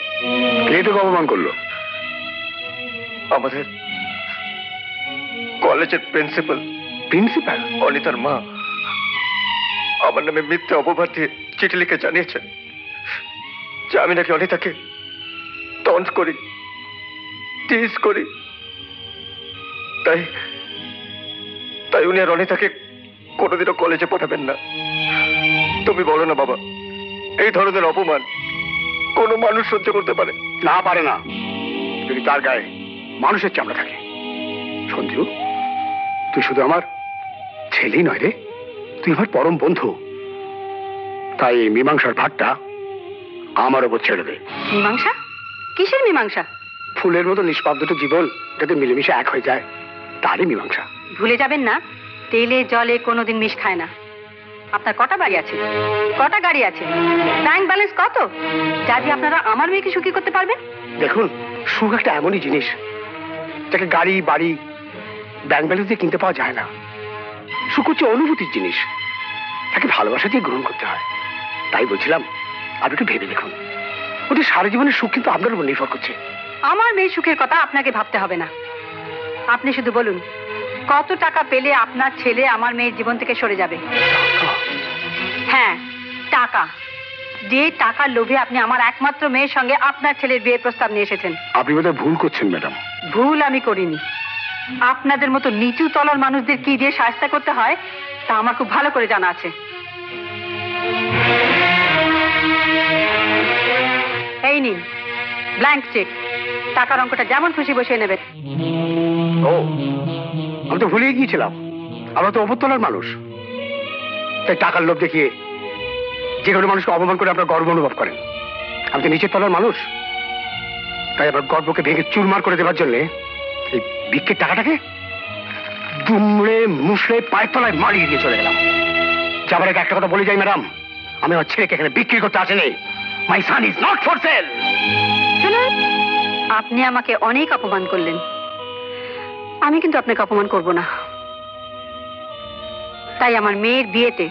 কে তোকে অপমান করলো? আমাদের কলেজের প্রিন্সিপাল। প্রিন্সিপাল? অনিতার মা আমার নামে মিথ্যে অপবাদ দিয়ে চিঠি লিখে জানিয়েছেন যে আমি নাকি অনিতাকে টন্ট করি, টিজ করি। তাই উনি আর অনিতাকে কোনোদিনও কলেজে পাঠাবেন না। তুমি বলো না বাবা, এই ধরনের অপমান কোনো মানুষ সহ্য করতে পারে না? পারে না, যদি তার গায়ে মানুষের চামড়া থাকে। সঞ্জু, তুই শুধু আমার ছেলেই নয় রে, তুই আমার পরম বন্ধু। তাই এই মীমাংসার ভাগটা আমার ওপর ছেড়ে দে। মীমাংসা? কিসের মীমাংসা? ফুলের মতো নিষ্পাপ দুটো জীবন যাতে মিলেমিশে এক হয়ে যায়, তারই মীমাংসা। ভুলে যাবেন না, তেলে জলে কোনোদিন মিশ খায় না। আপনার কটা বাড়ি আছে, কটা গাড়ি আছে, ব্যাংক ব্যালেন্স কত, যা দিয়ে আপনারা আমার মেয়েকে সুখী করতে পারবেন? দেখুন, সুখ একটা এমনই জিনিস যাকে গাড়ি বাড়ি ব্যাংক ব্যালেন্স দিয়ে কিনতে পাওয়া যায় না। সুখ হচ্ছে অনুভূতির জিনিস, তাকে ভালোবাসা দিয়ে গ্রহণ করতে হয়। তাই বলছিলাম, আপনি একটু ভেবে দেখুন, ওদের সারা জীবনের সুখ কিন্তু আপনার উপর নির্ভর করছে। আমার মেয়ের সুখের কথা আপনাকে ভাবতে হবে না। আপনি শুধু বলুন, কত টাকা পেলে আপনার ছেলে আমার মেয়ের জীবন থেকে সরে যাবে? হ্যাঁ, টাকা। যে টাকার লোভে আপনি আমার একমাত্র মেয়ের সঙ্গে আপনার ছেলের বিয়ের প্রস্তাব নিয়ে এসেছেন। আপনি বোধহয় ভুল করছেন ম্যাডাম। ভুল আমি করিনি। আপনাদের মতো নিচু তলার মানুষদের কি দিয়ে সাহায্য করতে হয় তা আমার খুব ভালো করে জানা আছে। এই নিন ব্ল্যাঙ্ক চেক, টাকার অঙ্কটা যেমন খুশি বসিয়ে নেবেন। ও, আমি তো ভুলেই গিয়েছিলাম, আমরা তো অবতলার মানুষ, তাই টাকার লোভ দেখিয়ে যে কোনো মানুষকে অপমান করে আপনার গর্ব অনুভব করেন। আমি তো নিচের তলার মানুষ, তাই আমার গর্বকে ভেঙে চুরমার করে দেওয়ার জন্য এই ভিক্ষের টাকাটাকে দুমড়ে মুসড়ে পায়ের তলায় মারিয়ে দিয়ে চলে গেলাম। যাবার আগে একটা কথা বলে যাই ম্যাডাম, আমি আমার ছেলেকে এখানে বিক্রি করতে আসিনি। মাই sun is not for sale. শুনুন, আপনি আমাকে অনেক অপমান করলেন, আমি কিন্তু আপনাকে অপমান করব না। তাই আমার মেয়ের বিয়েতে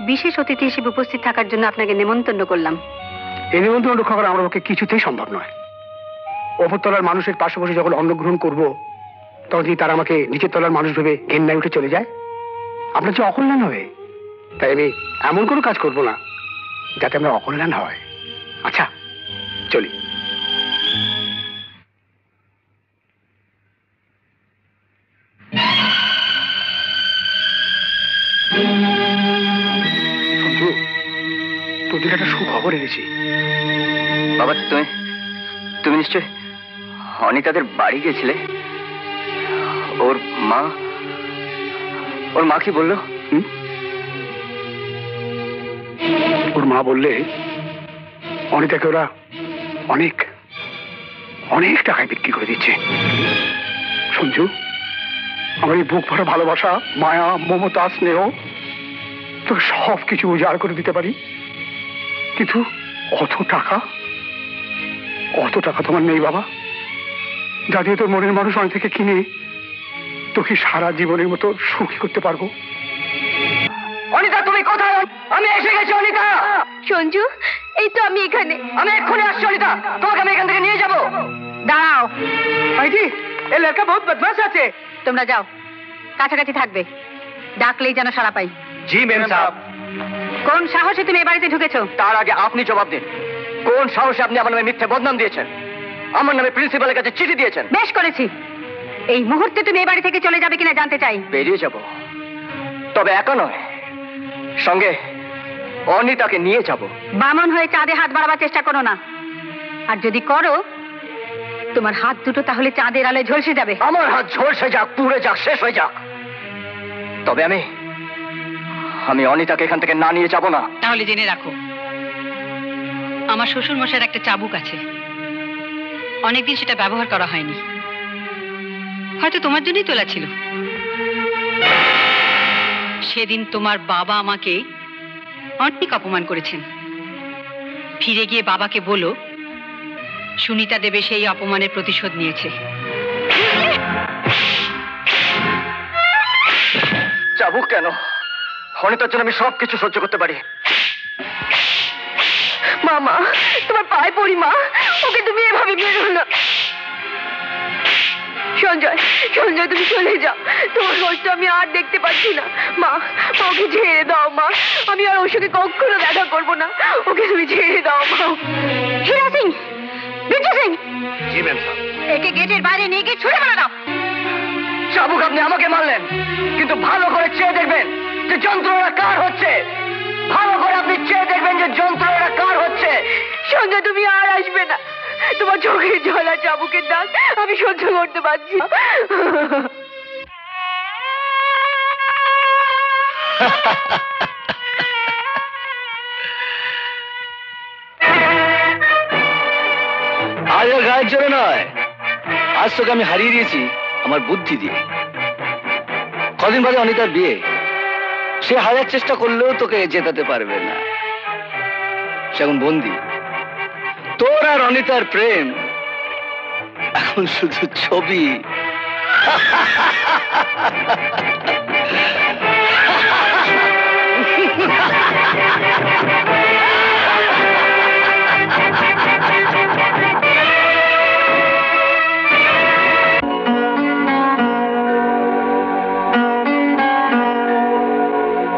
বিশেষ অতিথি হিসেবে উপস্থিত থাকার জন্য আপনাকে নেমন্তন্ন করলাম। এই নিমন্ত্রণ রক্ষা করা আমার পক্ষে কিছুতেই সম্ভব নয়। ওপরতলার মানুষের পাশে বসে যখন অন্ন গ্রহণ করবো, তখন যদি তারা আমাকে নিচের তলার মানুষ ভেবে ঘেন্নায় উঠে চলে যায়, আপনার যে অকল্যাণ হবে। তাই আমি এমন কোনো কাজ করব না যাতে আমরা অকল্যাণ হয়। আচ্ছা, চলি। সঞ্জু, তোদের একটা সুখবর এনেছি। বাবা, তুমি নিশ্চয় অনিতাদের বাড়ি গেছিলে? ওর মা কি বললো? ওর মা বললে অনিতাকে ওরা অনেক অনেক টাকায় বিক্রি করে দিচ্ছে। সঞ্জু, আমার এই বুক ভরা ভালোবাসা, মায়া, মমতা, স্নেহ তোকে সব কিছু উজাড় করে দিতে পারি, কিন্তু অত টাকা তোমার নেই বাবা, যা দিয়ে তোর মনের মানুষ অনেক থেকে কিনে তোকে সারা জীবনের মতো সুখী করতে পারবো। অনিতা, তুমি কোথায়? আমি এসে গেছি অনিতা। সঞ্জু, এই তো আমি এখানে। আমি এক্ষুনি আসছি অনিতা, তোমাকে আমি এখান থেকে নিয়ে যাবো। দাঁড়াও ভাইজি, এই লড়কা বহুত বদমাশ আছে। তোমরা যাও, কাছাকাছি থাকবে, ডাকলেই যেন সাড়া পাই। জি ম্যাম সাহেব। কোন সাহসে তুমি এই বাড়িতে ঢুকেছো? তার আগে আপনি জবাব দিন, কোন সাহসে আপনি আমার নামে মিথ্যে বদনাম দিয়েছেন, আমার নামে প্রিন্সিপালের কাছে চিঠি দিয়েছেন? বেশ করেছি। এই মুহূর্তে তুমি এই বাড়ি থেকে চলে যাবে কিনা জানতে চাই। বেরিয়ে যাব, তবে একা নয়, সঙ্গে অনিতাকে নিয়ে যাব। বামন হয়ে চাঁদে হাত বাড়াবার চেষ্টা করো না, আর যদি করো তোমার হাত দুটো তাহলে চাঁদের আলোয় ঝলসে যাবে। আমার হাত ঝলসে যাক, পুড়ে যাক, শেষ হয়ে যাক, তবে আমি অনিতাকে এখান থেকে না নিয়ে যাব না। তাহলে জেনে রাখো, আমার শ্বশুর মশাইয়ের একটা চাবুক আছে, অনেকদিন সেটা ব্যবহার করা হয়নি, হয়তো তোমার জন্যই তোলা ছিল। সেদিন তোমার বাবা আমাকে অনেক অপমান করেছেন। ফিরে গিয়ে বাবাকে বলো সুনিতা দেবে সেই অপমানের প্রতিশোধ নিয়েছে। চাবুক কেন? অনিতার জন্য আমি সবকিছু সহ্য করতে পারি। মামা, তোমার পায়ে পড়ি মা, ওকে তুমি এভাবে মেরো না। সঞ্জয়, তুমি চলে যাও, তোমার কষ্ট আমি আর দেখতে পাচ্ছি না। মা, ওকে ছেড়ে দাও মা, আমি আর ওর সঙ্গে কখনো দেখা করবো না, ওকে তুমি ছেড়ে দাও মা। হীরা সিং, বিজয় সিং। জি ম্যাম সাহেব। একে গেটের বাইরে নিয়ে গিয়ে ছুড়ে মারা দাও। চাবুক আপনি আমাকে মারলেন, কিন্তু ভালো করে চেয়ে দেখবেন যে যন্ত্রণা কার হচ্ছে। ভালো করে আপনি চেয়ে দেখবেন যে যন্ত্রণা কার হচ্ছে। সঞ্জয়, তুমি আর আসবে না, তোমার চোখের জল আর চাবুকের দাগ আমি সহ্য করতে পারছি না। আজ আর গায়ের জোরে নয়, আজ তোকে আমি হারিয়ে দিয়েছি আমার বুদ্ধি দিয়ে। কদিন বাদে অনিতার বিয়ে, সে হাজার চেষ্টা করলেও তোকে জেতাতে পারবে না। সে এখন বন্দি। তোর আর অনিতার প্রেম এখন শুধু ছবি।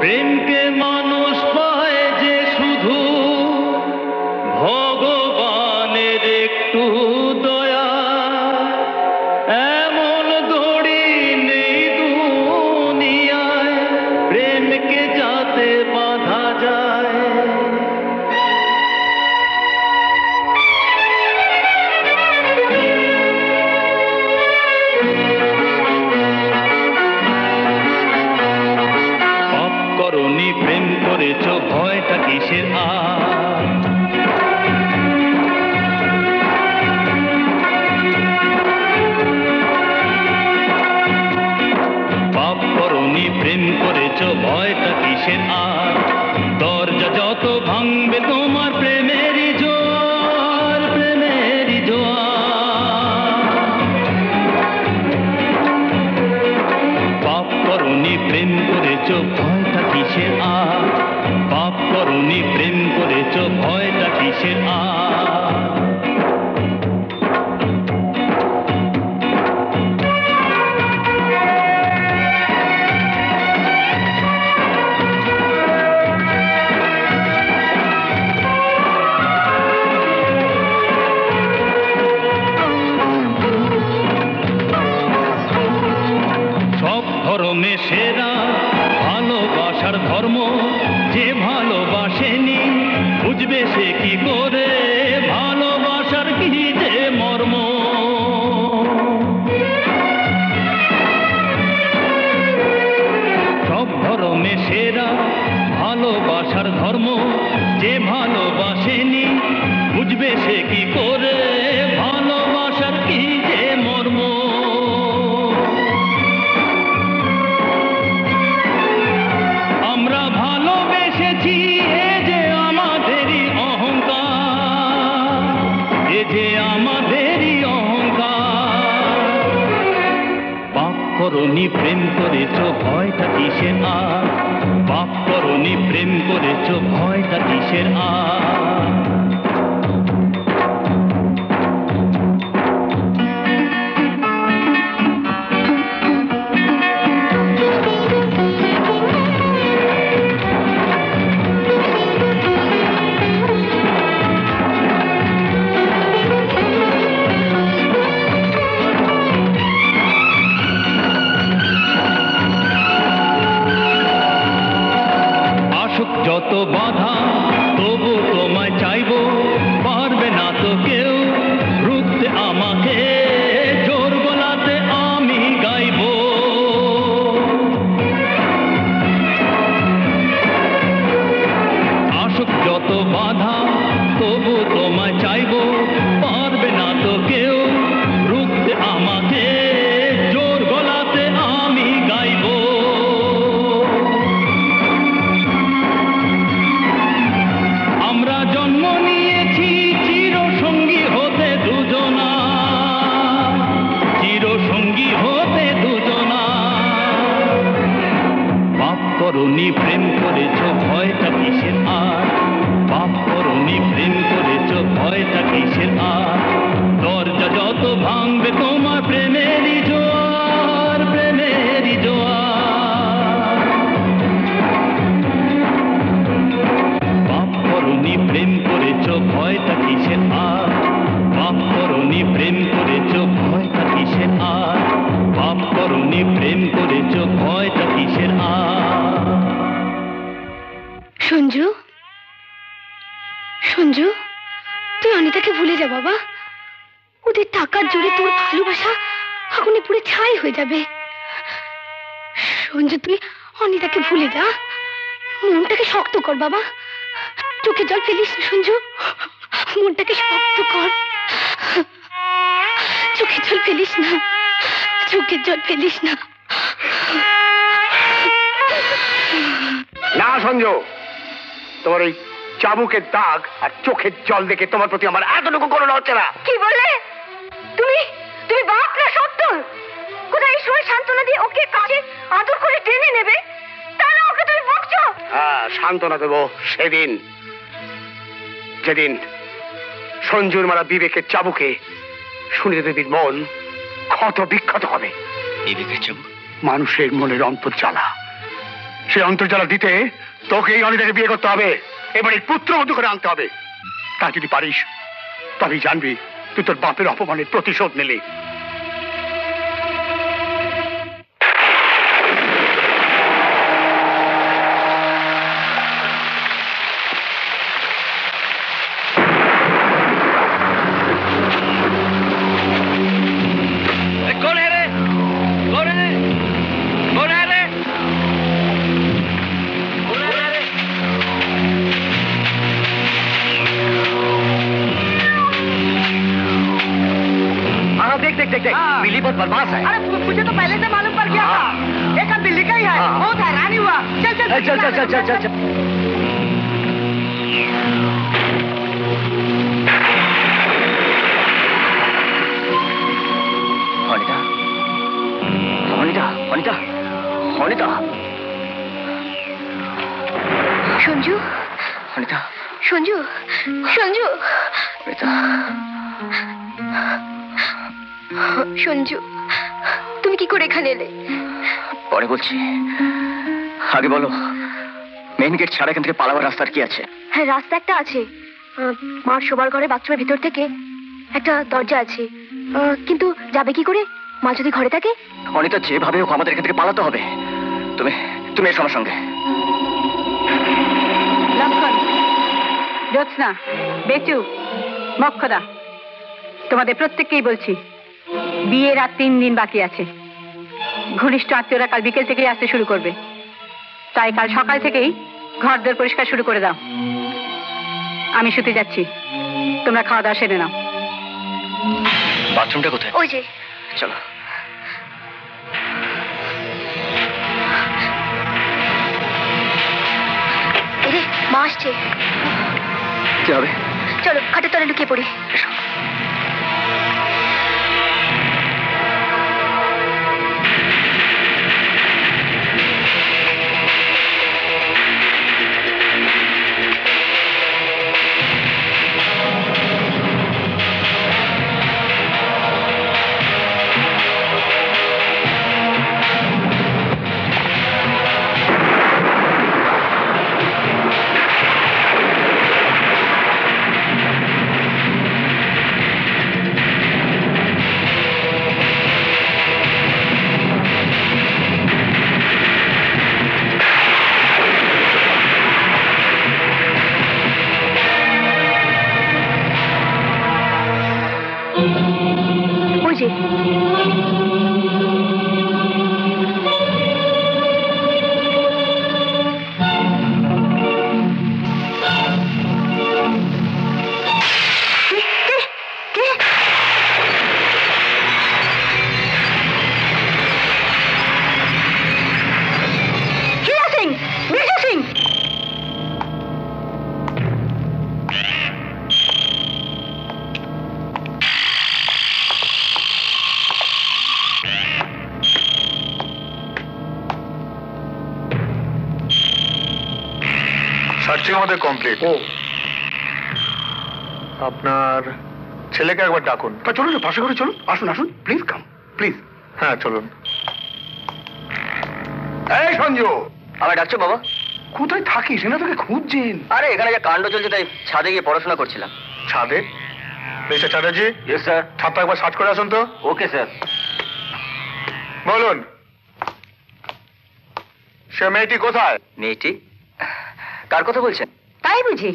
প্রেমকে মানুষ পায় যে শুধু একটু দয়া, এমন দড়ি নেই দুনিয়ায় প্রেমকে যাতে বাঁধা যায়। পাপ করনি প্রেম করেছ ভয়টা কিসের আর? পাপ করনি প্রেম করেছ ভয়টা কিসের আর? দরজা যত ভাঙবে তোমার প্রেমেরই জোয়ার, প্রেমেরই জোয়ার। পাপ করনি প্রেম করেছ ভয়টা কিসের আর? পাপ করনি প্রেম করেছ ভয়টা কিসের আর? সব ধর্মে সেরা ভালোবাসার ধর্ম, যে ভালোবাসেনি বুঝবে সে কি করে ভালোবাসার কি যে মর্ম। সব ধর্মে সেরা ভালোবাসার ধর্ম, যে ভালোবাসেনি বুঝবে সে কি করে ভালোবাসার কি যে মর্ম। আমরা ভালোবেসেছি এ যে আমাদেরই অহংকার, এ যে আমাদেরই অহংকার। পাপ করনি প্রেম করেছ ভয়টা কিসের আর? পাপ করনি প্রেম করেছ ভয়টা কিসের আর? যত বাধা তবু তোমায় চাইব, পারবে না তো কেউ রুখতে আমাকে, জোর গলাতে আমি গাইব। আসুক যত বাধা তবু তোমায় চাইব, পারবে না তো কেউ রুখতে আমাকে, জোর গলাতে আমি গাইব। আমরা জন্ম নিয়েছি চিরসঙ্গী হতে দুজনা, চিরসঙ্গী হতে দুজনা। পাপ করনি প্রেম করেছ ভয়টা কিসের আর? পাপ করনি প্রেম করেছ ভয়টা কিসের আর? দরজা যত ভাঙবে তোমার প্রেমেরই জোয়ার, প্রেমেরই জোয়ার। পাপ করনি প্রেম করেছ ভয়টা কিসের আর? পাপ করনি প্রেম করেছ ভয়টা কিসের আর? পাপ করনি প্রেম করেছ ভয়টা কিসের আর? সঞ্জু, সঞ্জু, তুই অনিতাকে ভুলে যা বাবা। ওদের টাকার জোরে তোর ভালোবাসা আগুনে পুড়ে ছাই হয়ে যাবে। সঞ্জু, তুই অনিতাকে ভুলে যা, মনটাকে শক্ত কর বাবা। চোখে জল ফেলিস না সঞ্জু, মনটাকে শক্ত কর। চোখে জল ফেলিস না, চোখে জল ফেলিস না। না সঞ্জু, তোমার ওই চাবুকের দাগ আর চোখের জল দেখে তোমার প্রতি আমার এতটুকু করুণা হচ্ছে না। কি বলে তুমি? তুমি বাপ না সত্য? কোথায় এই সময় সান্ত্বনা দিয়ে ওকে কাছে আদর করে টেনে নেবে, তাহলে ওকে তুমি বকছো? হ্যাঁ, সান্ত্বনা দেবো সেদিন, যেদিন সঞ্জুর মারা বিবেকের চাবুকে সুনীতা দেবীর মন ক্ষত বিক্ষত হবে। বিবেকের চাবুক? মানুষের মনের অন্তর্জ্বালা, সেই অন্তর্জ্বালা দিতে তোকে এই অনিতাকে বিয়ে করতে হবে, এবারে পুত্রবধূ করে আনতে হবে। তা যদি পারিস তবেই জানবি তুই তোর বাপের অপমানের প্রতিশোধ নিলি। बिल्ली बहुत बदमाश है। अरे मुझे तो पहले से मालूम पड़ गया था। एक बिल्ली का ही है। बहुत हैरानी हुआ। चल चल चल चल चल चल चल। अनिता, अनिता, अनिता, अनिता। সঞ্জু, अनिता, সঞ্জু, সঞ্জু, अनिता। সঞ্জু, তুমি কি করে এখানে এলে? পরে বলছি, আগে বলো মেইন গেট ছাড়া এখান থেকে পালাবার রাস্তার কি আছে? হ্যাঁ, রাস্তা একটা আছে। মার শোবার ঘরে বাথরুমের ভিতর থেকে একটা দরজা আছে, কিন্তু যাবে কি করে? মা যদি ঘরে থাকে? অনিতা, যেভাবে হোক আমাদের এখান থেকে পালাতে হবে। তুমি তুমি এসো আমার সঙ্গে। লক্ষণ, জ্যোৎস্না, বেচু, মক্ষদা, তোমাদের প্রত্যেককেই বলছি, বিয়ের আর 3 দিন বাকি আছে। ঘনিষ্ঠ আত্মীয়রা কাল বিকেল থেকেই আসতে শুরু করবে, তাই কাল সকাল থেকেই ঘরদোর পরিষ্কার শুরু করে দাও। আমি শুতে যাচ্ছি, তোমরা খাওয়া দাওয়া সেরে নাও। বাথরুমটা কোথায়? ওই যে। চলো। এরে, মা আসছে। কি হবে? চলো খাটের তলে লুকিয়ে পড়ি। এসো। ওই যে। সার্চিং আমাদের কমপ্লিট। ও, আপনার ছেলেকে একবার ডাকুন। চলুন, পাশে করে চলুন। আসুন আসুন, প্লিজ কাম, প্লিজ। হ্যাঁ চলুন। এই সঞ্জু, আমায় ডাকছো বাবা? কোথায় থাকিস? না তোকে খুঁজছেন। আরে এখানে যা কাণ্ড চলছে তাই ছাদে গিয়ে পড়াশোনা করছিলাম। ছাদে? মিস্টার চ্যাটার্জি। Yes sir. ছাদটা একবার সার্চ করে আসুন তো। Okay sir. বলুন, সে মেয়েটি কোথায়? মেয়েটি? কার কথা বলছেন? তাই বুঝি?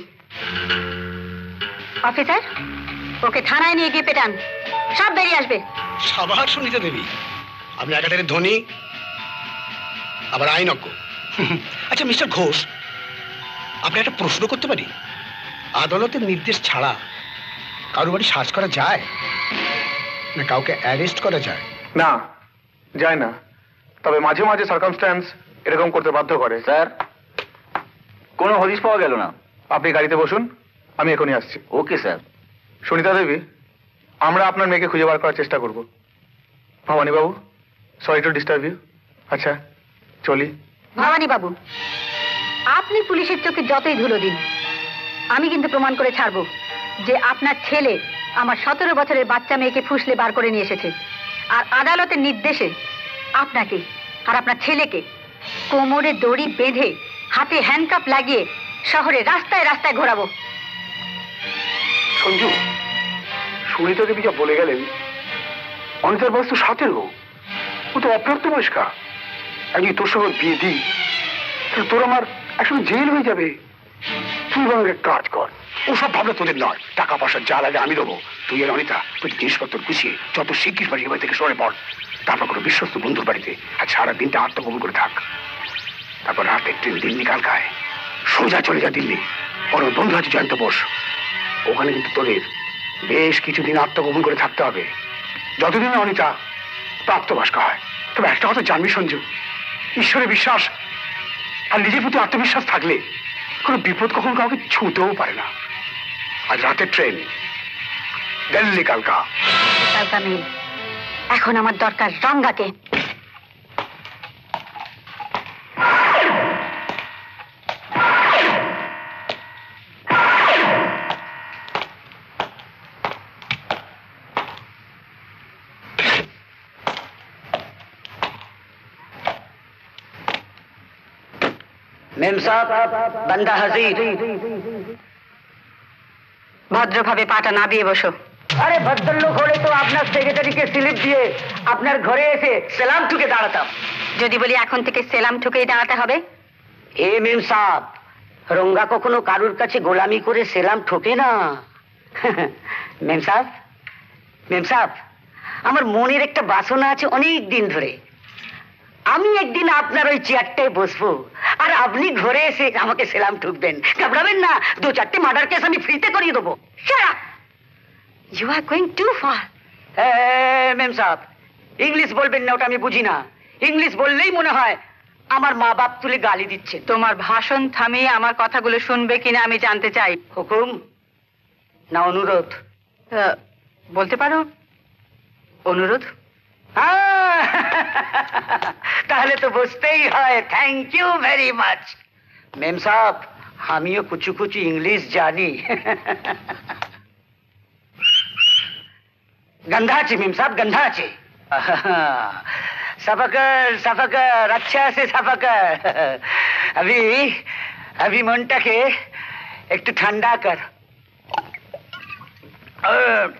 অফিসার, ওকে থানায় নিয়ে গিয়ে পেটান, সব বেরিয়ে আসবে। সাবাস সুনিতা দেবী, আপনি একাধারে ধনী আবার আইনজ্ঞ। আচ্ছা মিস্টার ঘোষ, আপনি একটা প্রশ্ন করতে পারি? আদালতের নির্দেশ ছাড়া কারো বাড়ি সার্চ করা যায় না কাউকে অ্যারেস্ট করা যায়? না, যায় না। তবে মাঝে মাঝে সার্কামস্ট্যান্স এরকম করতে বাধ্য করে। স্যার, কোনো হদিশ পাওয়া গেল না। আপনি গাড়িতে বসুন, আমি এখনই আসছি। Okay sir. সুনিতা দেবী, আমরা আপনার মেয়েকে খুঁজে বার করার চেষ্টা করব। ভবানী বাবু, সরি টু ডিস্টার্ব ইউ। আচ্ছা চলি। ভবানী বাবু, আপনি পুলিশের চোখে যতই ধুলো দিন, আমি কিন্তু প্রমাণ করে ছাড়বো যে আপনার ছেলে আমার 17 বছরের বাচ্চা মেয়েকে ফুসলে বার করে নিয়ে এসেছে। আর আদালতের নির্দেশে আপনাকে আর আপনার ছেলেকে কোমরে দড়ি বেঁধে হাতে হ্যান্ডকাপ লাগিয়ে শহরে রাস্তায় রাস্তায় ঘোরাবো। সঞ্জু, সুনীতা দেবী যা বলে গেলেন, অনিতার বয়স তো 17, ও তো অপ্রাপ্তবয়স্কা। আমি তোর সঙ্গে বিয়ে দিই, তোর আমার একসঙ্গে জেল হয়ে যাবে। তুই বরং এক কাজ কর, ওসব ভাবনা তোদের নয়, টাকা পয়সা যা লাগে আমি দেবো। তুই আর অনিতা তুই জিনিসপত্র গুছিয়ে যত শিগগির বাড়ি বাড়ি থেকে সরে পড়, তারপর কোনো বিশ্বস্ত বন্ধুর বাড়িতে আর সারা দিনটা আত্মগোপন করে থাক। তারপর রাতে ট্রেন দিল্লি কালকায় সোজা চলে যা দিল্লি। ওর বন্ধু আছে জয়ন্ত বোস, ওখানে কিন্তু তোদের বেশ কিছুদিন আত্মগোপন করে থাকতে হবে, যতদিন না অনিতা প্রাপ্তবয়স্ক হয়। তবে একটা কথা জানবি সঞ্জু, ঈশ্বরে বিশ্বাস আর নিজের প্রতি আত্মবিশ্বাস থাকলে কোনো বিপদ কখন কাউকে ছুঁতেও পারে না। আজ রাতের ট্রেন দিল্লি কালকা। কালকা মেল। এখন আমার দরকার রঙ্গাকে। মেম সাহেব, বান্দা হাজির। ভদ্রভাবে পাটা নাবিয়ে বসো। আরে ভদ্রলোক হলে তো আপনার সেক্রেটারিকে স্লিপ দিয়ে আপনার ঘরে এসে সেলাম ঠুকে দাঁড়াতাম। যদি বলি এখন থেকে সেলাম ঠুকেই দাঁড়াতে হবে? এ মেম সাহেব, রঙ্গা কখনো কারুর কাছে গোলামি করে সেলাম ঠোকে না। মেম সাহেব, মেম সাহেব, আমার মনের একটা বাসনা আছে অনেক দিন ধরে। আমি একদিন আপনার ওই চেয়ারটায় বসবো আর আপনি ঘরে এসে আমাকে সেলাম ঠুকবেন। ঘাবড়াবেন না, 2-4টে মার্ডার কেস আমি ফ্রিতে করিয়ে দেবো। You are going too far. মেম সাহেব, ইংলিশ বলবেন না, ওটা আমি বুঝি না। ইংলিশ বললেই মনে হয় আমার মা বাপ তুলে গালি দিচ্ছে। তোমার ভাষণ থামিয়ে আমার কথাগুলো শুনবে কিনা আমি জানতে চাই। হুকুম না অনুরোধ? বলতে পারো অনুরোধ। তাহলে তো বুঝতেই হয়। থ্যাংক ইউ ভেরি মাচ মেম সাহেব, আমিও কুচু কুচু ইংলিশ জানি। गंधा ची मेम साहब, गंधा ची। सफा कर अच्छा से सफा कर। अभी मनटाके একটু ঠান্ডা কর।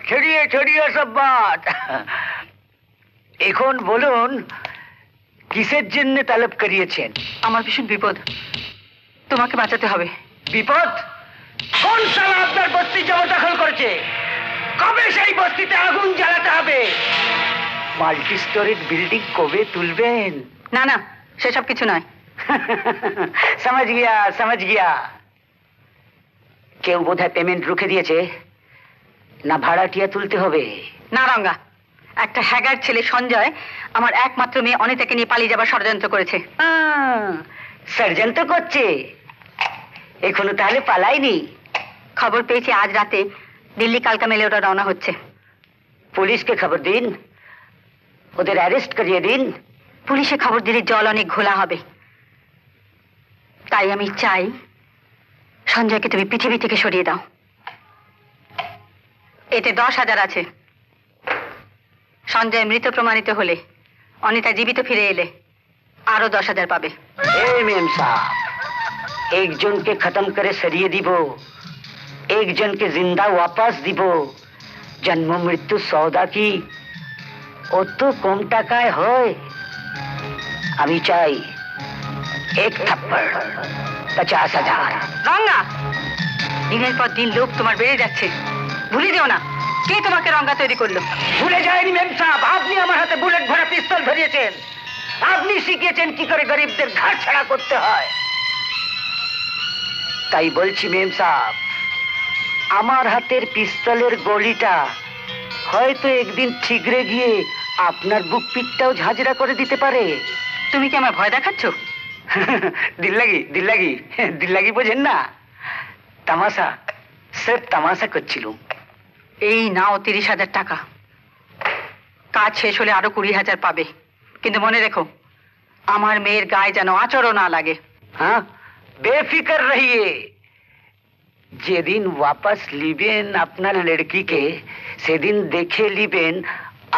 ছড়িয়ে ছড়িয়ে সব বাত। এখন বলুন কিসের জন্য তলব করিয়েছেন? আমার ভীষণ বিপদ, তোমাকে বাঁচাতে হবে। বিপদ? কোন শালা আপনার বস্তি জবরদখল করেছে? কবে সেই বস্তিতে আগুন জ্বালাতে হবে? মাল্টি স্টোরেজ বিল্ডিং কবে তুলবেন? না না, সেসব কিছু নয়। समझ गया। কেউ বোধহয় পেমেন্ট রুখে দিয়েছে, না ভাড়াটিয়া তুলতে হবে? না রঙ্গা, একটা হ্যাগার ছেলে সঞ্জয় আমার একমাত্র মেয়ে অনিতাকে নিয়ে পালিয়ে যাবার ষড়যন্ত্র করেছে। ষড়যন্ত্র করছে? এখনো তাহলে পালাইনি? খবর পেয়েছি আজ রাতে দিল্লি কালকা মেলে ওরা রওনা হচ্ছে। পুলিশকে খবর দিন, ওদের অ্যারেস্ট করিয়ে দিন। পুলিশে খবর দিলে জল অনেক ঘোলা হবে, তাই আমি চাই সঞ্জয়কে তুমি পৃথিবী থেকে সরিয়ে দাও। এতে 10,000 আছে। সঞ্জয় মৃত প্রমাণিত হলে, অনিতা জীবিত ফিরে এলে আরো 10,000 পাবে। মেম সাহেব, একজনকে খতম করে সরিয়ে দিব, একজনকে জিন্দা ওয়াপাস দিব। জন্ম মৃত্যু সৌদা কি অত কম টাকায় হয়? আমি চাই এক থাপ্পড় 50,000। রঙ্গা, দিনের পর দিন লোক তোমার বেড়ে যাচ্ছে, ভুলে যেও না কে তোমাকে রঙ্গা তৈরি করলো। ভুলে যায়নি মেম সাহেব, আপনি আমার হাতে বুলেট ভরা পিস্তল ধরিয়েছেন। আপনি শিখিয়েছেন কি করে গরিবদের ঘর ছাড়া করতে হয়। তাই বলছি মেম সাহেব, আমার হাতের পিস্তলের গলিটা হয়তো একদিন ঠিকরে গিয়ে আপনার বুক পিঠটাও ঝাঁঝরা করে দিতে পারে। তুমি কি আমার ভয় দেখাচ্ছ? দিল্লাগি বোঝেন না? তামাশা, স্রেফ তামাশা করছিলুম। এই নাও 30,000 টাকা। কাজ শেষ হলে আরো 20,000 পাবে, কিন্তু মনে রেখো আমার মেয়ের গায়ে যেন আচরও না লাগে। হ্যাঁ, বেফিকর রহিয়ে। যেদিন ওয়াপাস লিবেন আপনার লড়কিকে, সেদিন দেখে লিবেন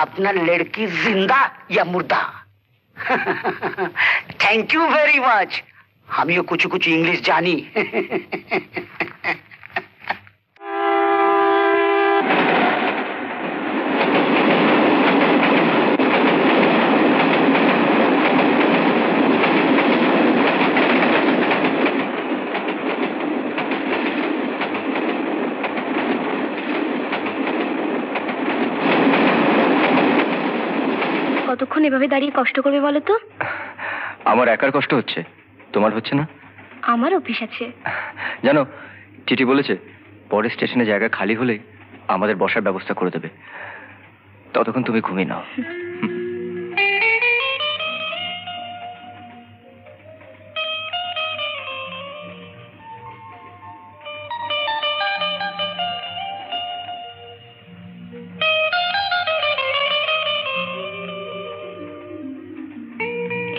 আপনার লড়কি জিন্দা ইয়া মুর্দা। Thank you very much. আমিও কুচু কুচু ইংলিশ জানি। কতক্ষণ এভাবে দাঁড়িয়ে কষ্ট করবে বলো তো? আমার একার কষ্ট হচ্ছে, তোমার হচ্ছে না? আমার অভ্যেস আছে। জানো, চিঠি বলেছে পরে স্টেশনে জায়গা খালি হলে আমাদের বসার ব্যবস্থা করে দেবে। ততক্ষণ তুমি ঘুমিয়ে নাও।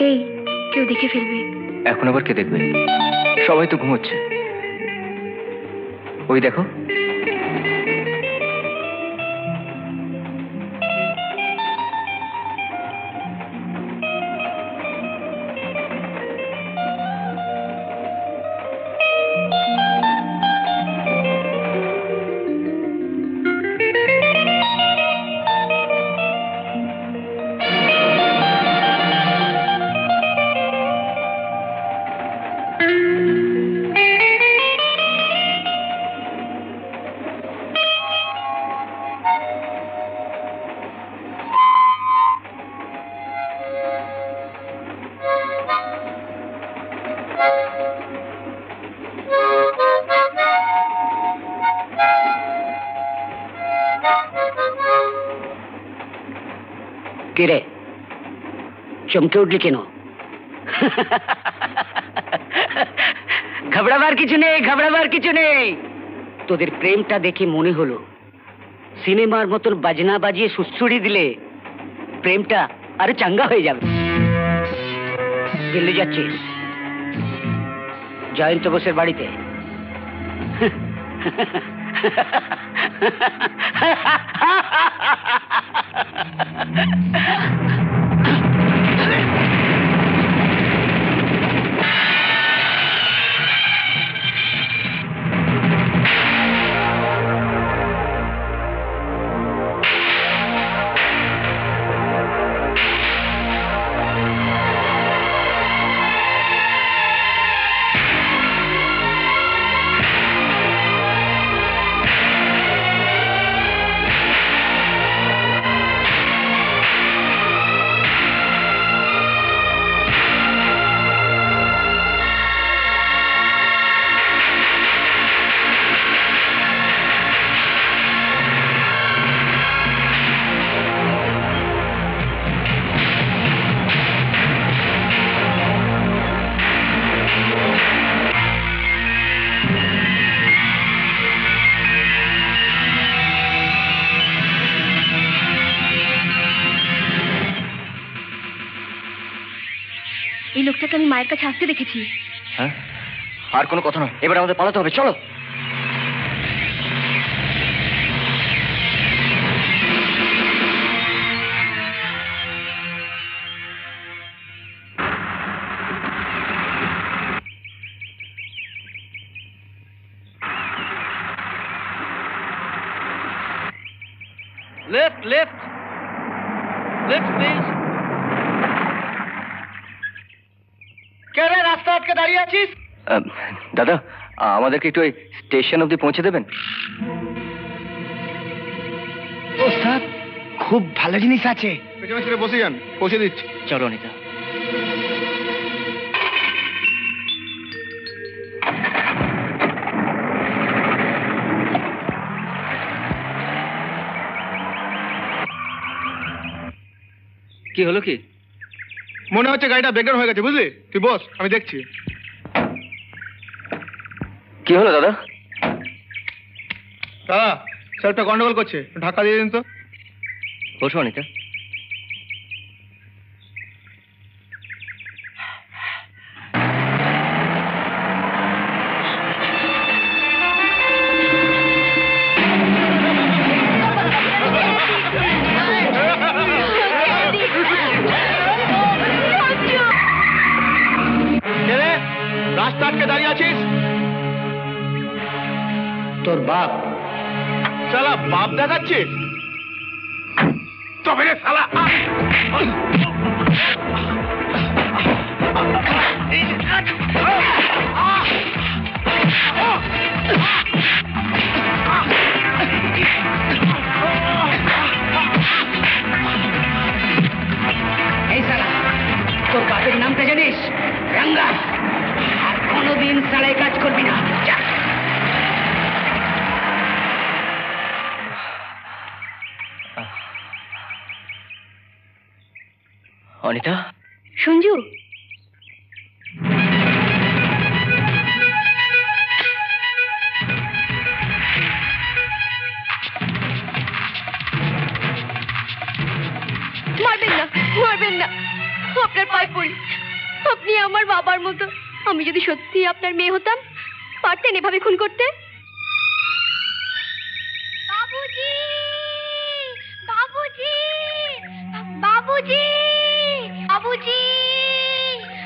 এই কেউ দেখে ফেলবে। এখন আবার কে দেখবে? সবাই তো ঘুমোচ্ছে। ওই দেখো, কিরে চমকে উঠলি কেন? ঘাবড়াবার কিছু নেই, ঘাবড়াবার কিছু নেই। তোদের প্রেমটা দেখে মনে হলো সিনেমার মতন বাজনা বাজিয়ে সুড়সুড়ি দিলে প্রেমটা আরো চাঙ্গা হয়ে যাবে। দিল্লি যাচ্ছিস জয়ন্ত বোসের বাড়িতে? এই লোকটাকে আমি মায়ের কাছে আসতে দেখেছি। হ্যাঁ, আর কোনো কথা নয়, এবার আমাদের পালাতে হবে, চলো। Left left left please. কে রে, রাস্তা আটকে দাঁড়িয়ে আছিস? দাদা, আমাদেরকে একটু ওই স্টেশন অবধি পৌঁছে দেবেন? ওস্তাদ, খুব ভালো জিনিস আছে। পেছনে ছেড়ে বসে যান, পৌঁছে দিচ্ছি। চলো অনিতা। কি হলো? কি মনে হচ্ছে গাড়িটা বেকার হয়ে গেছে, বুঝলি? তুই বস, আমি দেখছি। কি হলো দাদা? দাদা, সেলফটা গন্ডগোল করছে, ধাক্কা দিয়ে দিন তো। বসো অনিতা। রাস্তা আটকে দাঁড়িয়ে আছিস? তোর বাপ। শালা বাপ দেখাচ্ছিস? তবে রে শালা। অনিতা, সঞ্জু, মারবেন না, মারবেন না, আপনার পায়ে পড়ি। আপনি আমার বাবার মতো। আমি যদি সত্যি আপনার মেয়ে হতাম, পারতেন এভাবে খুন করতে? বাবুজি, বাবুজি, বাবুজি, বাবুজি,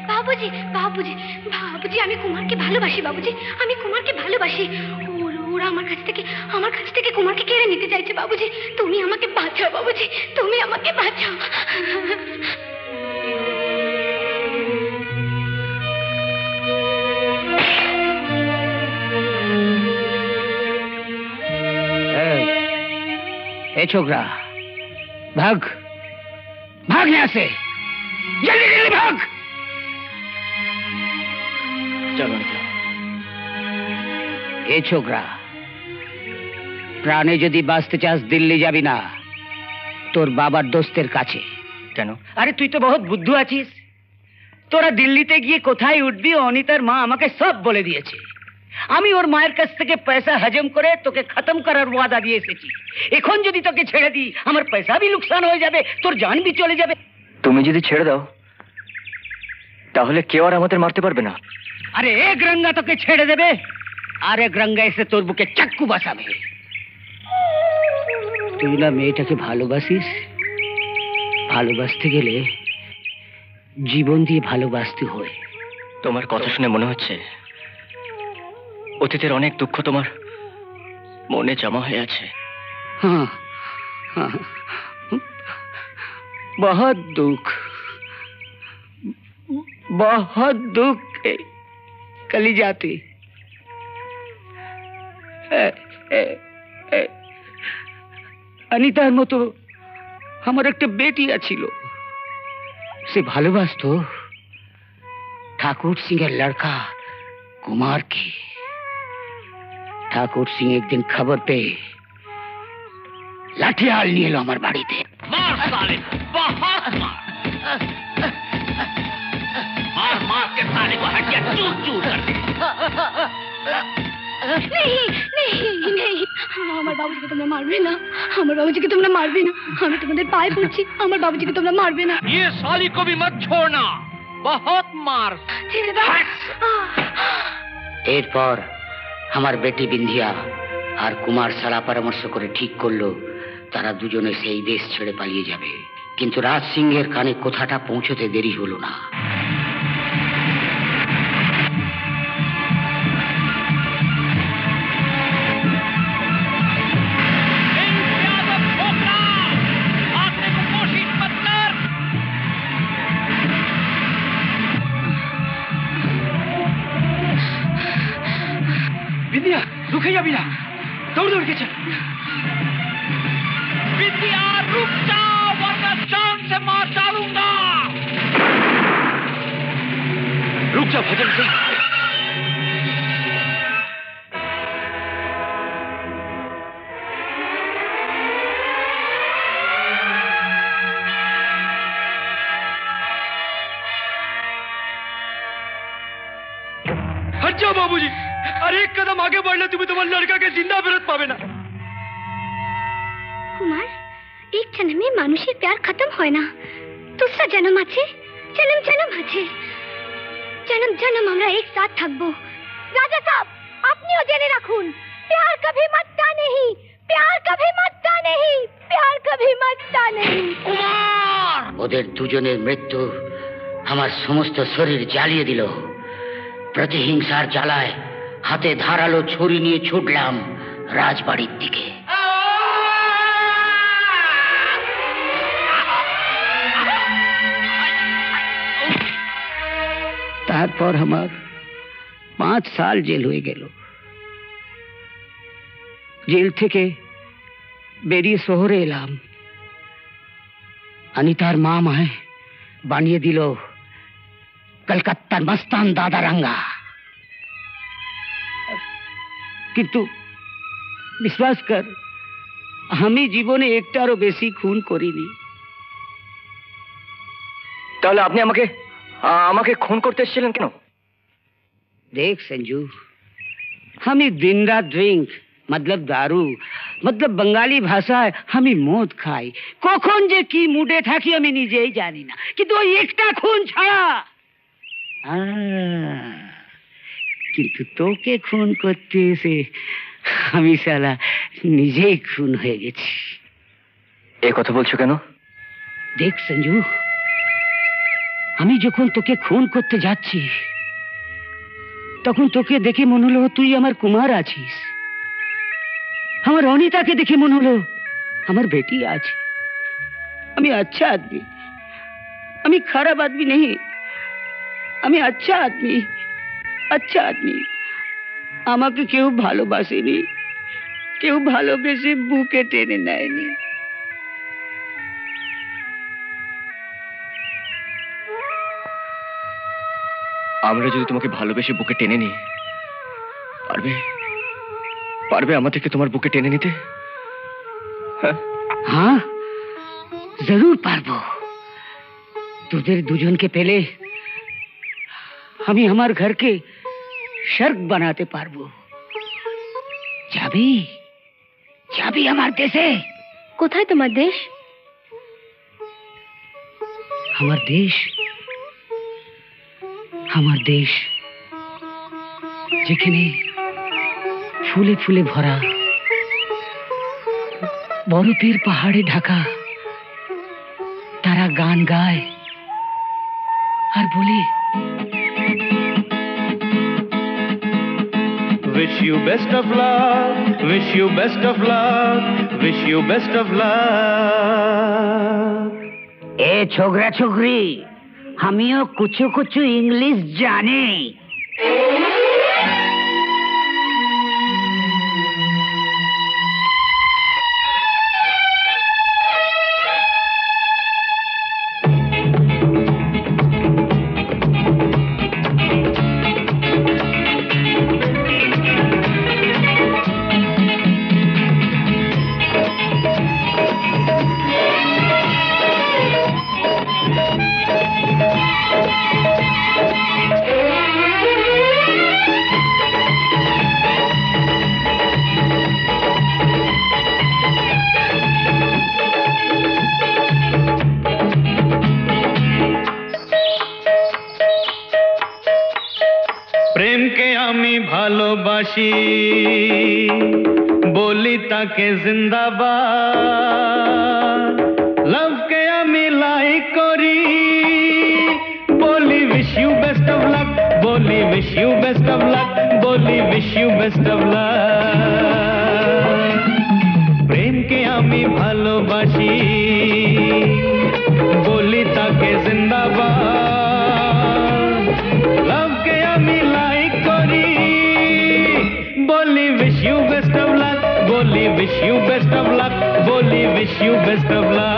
বাবুজি, বাবুজি, বাবুজি, আমি কুমারকে ভালোবাসি। বাবুজি, আমি কুমারকে ভালোবাসি। ওরা আমার কাছ থেকে কুমারকে কেড়ে নিতে চাইছে। বাবুজি, তুমি আমাকে বাঁচাও। বাবুজি, তুমি আমাকে বাঁচাও। ए छोकरा, भाग भाग यहाँ से, जल्दी जल्दी भाग। চলো অনিতা। ए छोकरा, প্রাণে যদি বাঁচতে চাস দিল্লি যাবি না, তোর বাবার দোস্তের কাছে। কেন? আরে তুই তো বহুত বুদ্ধু আছিস। তোরা দিল্লিতে গিয়ে কোথায় উঠবি অনিতার মা আমাকে সব বলে দিয়েছে। আমি ওর মায়ের কাছ থেকে পয়সা হজম করে তোকে খতম করার ওয়াদা দিয়ে এসেছি। এখন যদি তোকে ছেড়ে দিই, আমার পয়সা भी नुकसान হয়ে যাবে, তোর জান भी চলে যাবে। তুমি যদি ছেড়ে দাও তাহলে কেউ আর আমাদের মারতে পারবে না। আরে এক রঙ্গা তোকে ছেড়ে দেবে, আর এক রঙ্গা এসে তোর বুকে চাক্কু বসাবে। তুই না মেয়েটাকে ভালোবাসিস, ভালোবাসতে গেলে জীবন দিয়ে ভালোবাসতে হয়। তোমার কথা শুনে মনে হচ্ছে অতীতের অনেক দুঃখ তোমার মনে জমা হয়ে আছে। हाँ, हाँ, बहुत दुख कलिजाते। अनितार मतो আমার একটা বেটি আছিল, সে ভালোবাসতো ঠাকুর সিং এর লড়কা কুমার কে। ঠাকুর সিং একদিন খবর পেয়ে লাঠিয়াল নিয়ে এলো আমার বাড়িতে। मार साले को, बहुत मार, मार मार के साले को हड्डियां चूर चूर कर दे। नहीं नहीं नहीं, আমার বাবুজিকে তোমরা মারবে না, আমার বাবুজিকে তোমরা মারবে না। আমি তোমাদের পায়ে পড়ছি, আমার বাবুজিকে তোমরা মারবে না। ये साली को भी मत छोड़ना, बहुत मार। ছেড়ে দাও। এরপর আমার বেটি বিন্ধিয়া আর কুমার সালা পরামর্শ করে ঠিক করলো তারা দুজনে সেই দেশ ছেড়ে পালিয়ে যাবে। কিন্তু রাজ সিংহের কানে কথাটা পৌঁছতে দেরি হলো না। विद्या रुक जा, बिना दौड़ दौड़ के चल। विद्या रुक जाओ वरना जान से मार डालूंगा। रुक जा भजन सिंह। हट जाओ बाबूजी, अरे एक कदम आगे बढ़ले तुम्हें तुम्हारे लड़का के जिंदा फिरत पावे ना। কুমার, এক জন্মে মানুষের প্যার খতম হয় না, दूसरा जन्म আছে, जन्म जन्म আছে, जन्म जन्म আমরা এক সাথ থাকবো। রাজা সাহেব, আপনিও জেনে রাখুন, प्यार कभी मरता नहीं, प्यार कभी मरता नहीं, प्यार कभी मरता नहीं। कुमार, ওদের দুজনের মৃত্যু আমার সমস্ত শরীর জ্বালিয়ে দিল। প্রতিহিংসার জ্বালায় হাতে ধারালো ছুরি নিয়ে ছুটলাম রাজবাড়ির দিকে। তারপর আমার 5 সাল জেল হয়ে গেল। জেল থেকে বেরিয়ে শহরে এলাম। अनितार माँ माए बानिए दिलो कलकत्ता मस्तान दादा रंगा। किंतु विश्वास कर, আমি জীবনে একটারও বেশি খুন করিনি। তাহলে আপনি আমাকে আমাকে খুন করতে এসেছিলেন কেন? দেখ সঞ্জু, আমি दिन रात ড্রিঙ্ক मतलब দারু मतलब বাঙালি ভাষায় আমি মদ খাই। কখন যে কি মুডে থাকি আমি নিজেই জানি না, কিন্তু ওই একটা খুন ছাড়া। কিন্তু তোকে খুন করতে এসে আমি শালা নিজেই খুন হয়ে গেছি। এই কথা বলছো কেন? দেখ সঞ্জু, আমি যখন তোকে খুন করতে যাচ্ছি তখন তোকে দেখে মনে হলো তুই আমার কুমার আছিস, আমার অনিতাকে দেখে মনে হলো আমার বেটি আছে। আমি আচ্ছা আদমি, আমি খারাপ আদমি নেই, আমি আচ্ছা আদমি, আচ্ছা আদমি। আমাকে কেউ ভালোবাসেনি, কেউ ভালোবেসে বুকে টেনে নেয়নি। আমরা যদি তোমাকে ভালোবেসে বুকে টেনে নিই, পারবে পারবে আমার থেকে তোমার বুকে টেনে নিতে? हाँ जरूर पारबो। তোদের দুজনকে পেলে আমি আমার ঘরকে স্বর্গ বানাতে পারবো। যাবি যাবি আমার দেশে? কোথায় তোমার দেশ? আমার দেশ, আমার দেশ যেখানে ফুলে ফুলে ভরা, বরফের পাহাড়ে ঢাকা, তারা গান গায় আর বলে Wish you best of luck, wish you best of luck, wish you best of luck. এ ছোকরা ছোকরি, আমিও কুচু কুচু ইংলিশ জানি। প্রেমকে আমি ভালোবাসি, বলি তাকে জিন্দাবাদ। লাভকে আমি লাইক করি, বলি wish you best of luck, বলি wish you best of luck, বলি wish you best of luck. প্রেমকে আমি ভালোবাসি, বলি তাকে জিন্দাবাদ। লাভকে আমি লাইক করি, বলি wish you best of luck, বলি wish you best of luck, বলি wish you best of luck.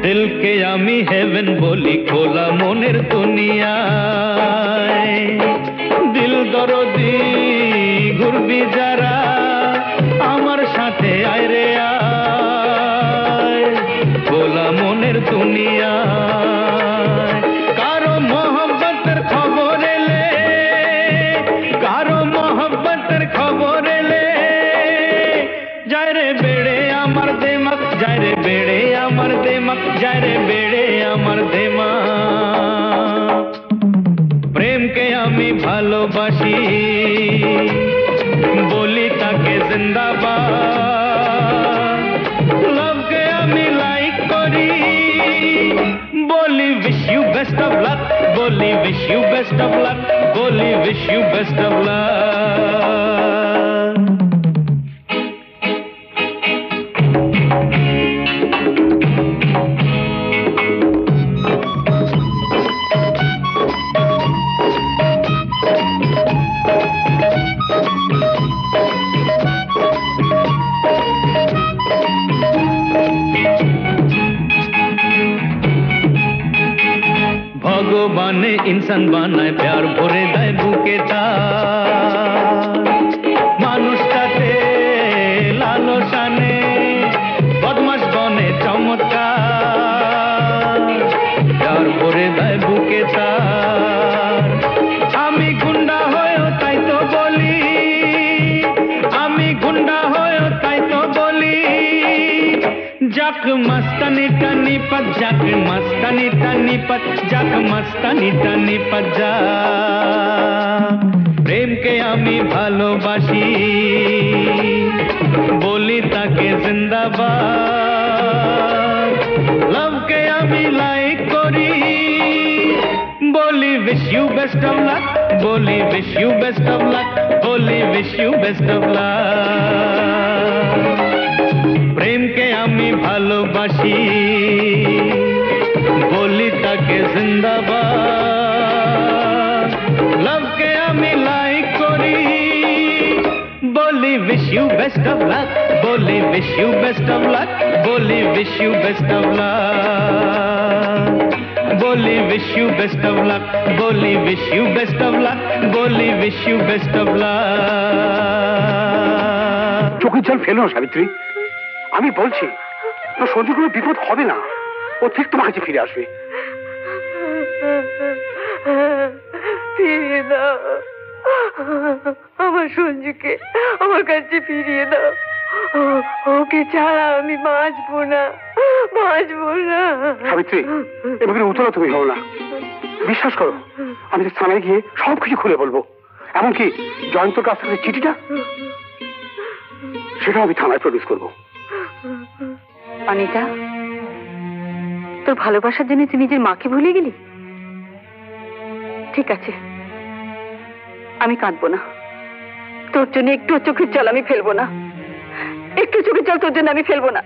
দিলকে আমি হেভেন বলি, খোলা মনের দুনিয়ায়। দিল দরদি ঘুরবি যারা, আমার সাথে আয় রে আয়, খোলা মনের দুনিয়ায়। কারো মোহব্বতের খবর এলে, কারো মোহব্বতের খবর এলে, যায় রে বেড়ে আমার দেমাক, যায় রে বেড়ে আমার দেমাক, ভগবানে ইনসান বানায় প্যার ভরে দেয় বুকে তার মানুষটাতে লালসানে বদমাস বনে চমৎকার প্যার ভরে দেয় বুকে তার আমি গুন্ডা হয়েও তাই তো বলি আমি গুন্ডা হয়েও তাই তো বলি যাক মস্তানি টানি পত যাক মস্তানি টানি পত যাক মস্তানি টানি পত যা প্রেমকে আমি ভালোবাসি বলি তাকে জিন্দাবাদ লাভকে আমি লাইক করি বলি wish you best of luck বলি wish you best of luck বলি wish you best of luck প্রেমকে আমি ভালোবাসি বলি তাকে জিন্দাবাদ লাভকে আমি লাইক করি বলি wish you best of luck বলি wish you best of luck বলি wish you best of luck বলি wish you best of luck বলি wish you best of luck বলি wish you best of luck চোখের জল ফেলো না সাবিত্রী আমি বলছি তোর সঞ্জু কোনো বিপদ হবে না ও ঠিক তোমার কাছে ফিরে আসবে ফিরিয়ে দাও আমার সঞ্জুকে আমার কাছে ফিরিয়ে দাও ওকে ছাড়া আমি বাঁচবো না সাবিত্রী এভাবে উতলা তুমি হও না বিশ্বাস করো আমি থানায় গিয়ে সবকিছু খুলে বলবো এমনকি জয়ন্তর কাছ থেকে চিঠিটা সেটাও আমি থানায় প্রডিউস করবো অনিতা তোর ভালোবাসার জন্য তুই নিজের মাকে ভুলে গেলি ঠিক আছে আমি কাঁদবো না তোর জন্য একটু চোখের জল আমি ফেলবো না একটু চোখের জল তোর জন্য আমি ফেলবো না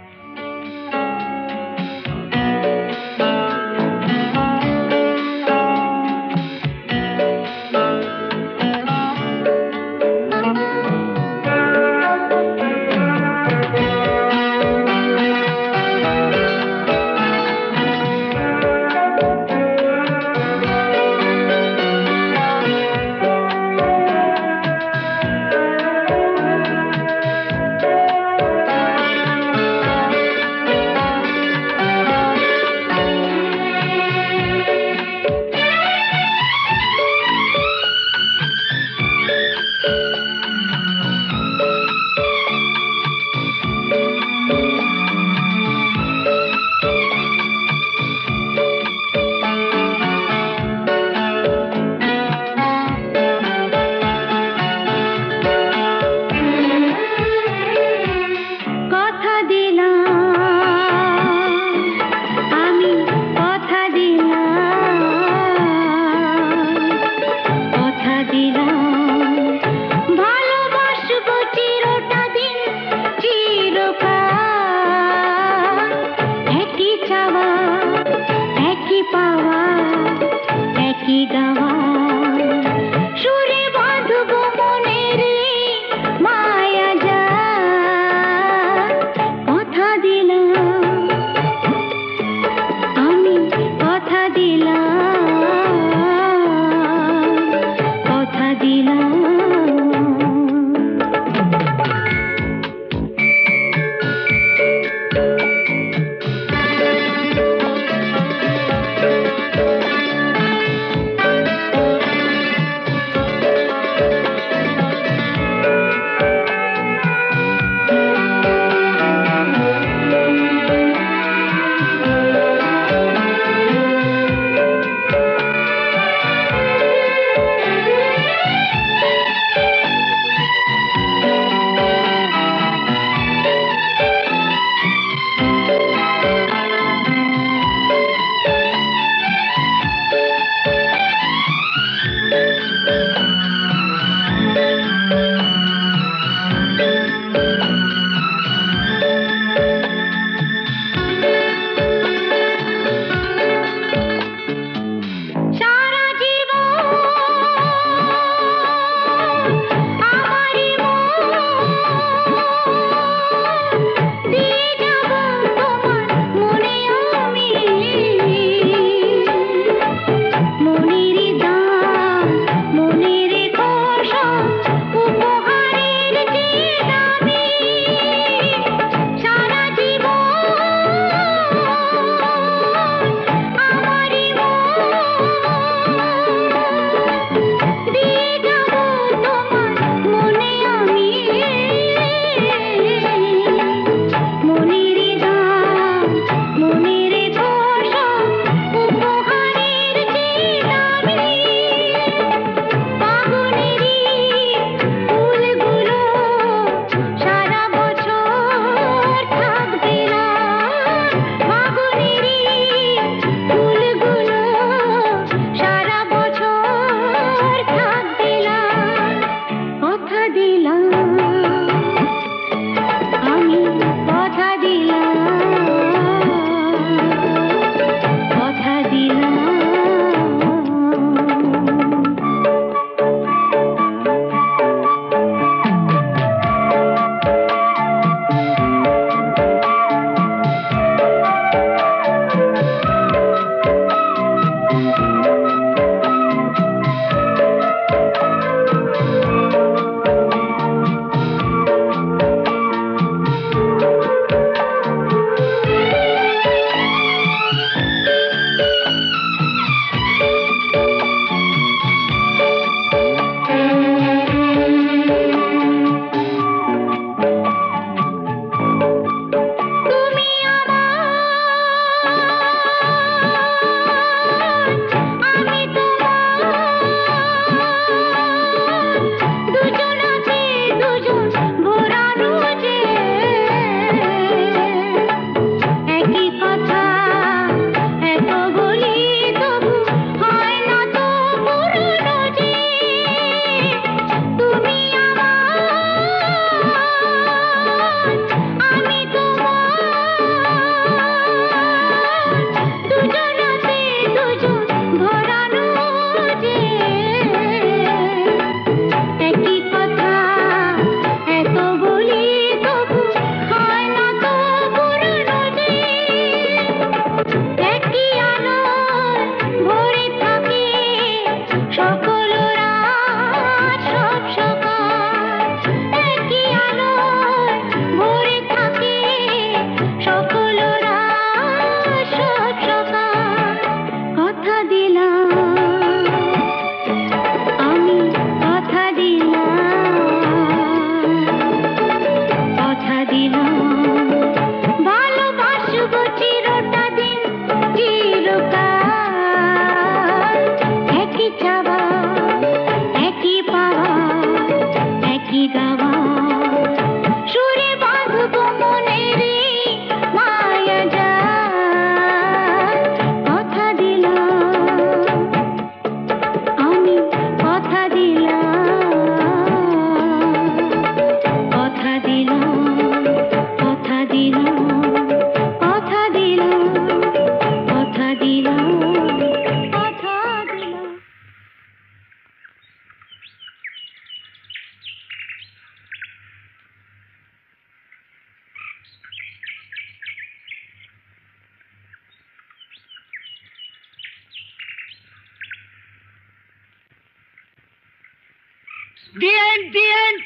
দি এন্ড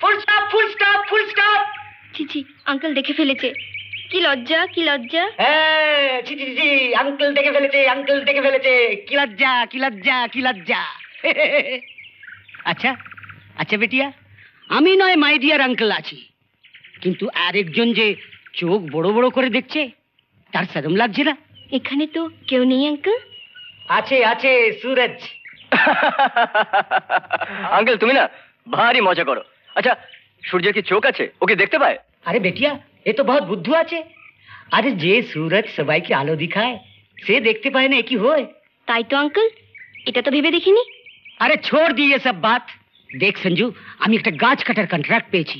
ফুল স্টপ। চিচি আঙ্কেল দেখে ফেলেছে। কি লজ্জা, কি লজ্জা। জি আঙ্কেল দেখে ফেলেছে। কি লজ্জা। আচ্ছা বেটিয়া, আমি নয় মাই ডিয়ার আঙ্কেল আছি, কিন্তু আরেকজন যে চোখ বড় বড় করে দেখছে, তার শরম লাগছে না? এখানে তো কেউ নেই আঙ্কেল। আছে सूरज। আঙ্কেল তুমি না ভারী মজা করো। আচ্ছা সূর্যের কি চোখ আছে? ওকে দেখতে পায়? আরে বেটিয়া, এ তো বহুত বুদ্ধু আছে। আরে যে सूरज সবাইকে আলো দিখায়, সে দেখতে পায় না, কি হয়? তাই তো আঙ্কেল, এটা তো ভেবে দেখিনি। আরে ছোড় দিয়ে সব বাত। দেখ সঞ্জু, আমি একটা গাছ কাটার কন্ট্রাক্ট পেয়েছি।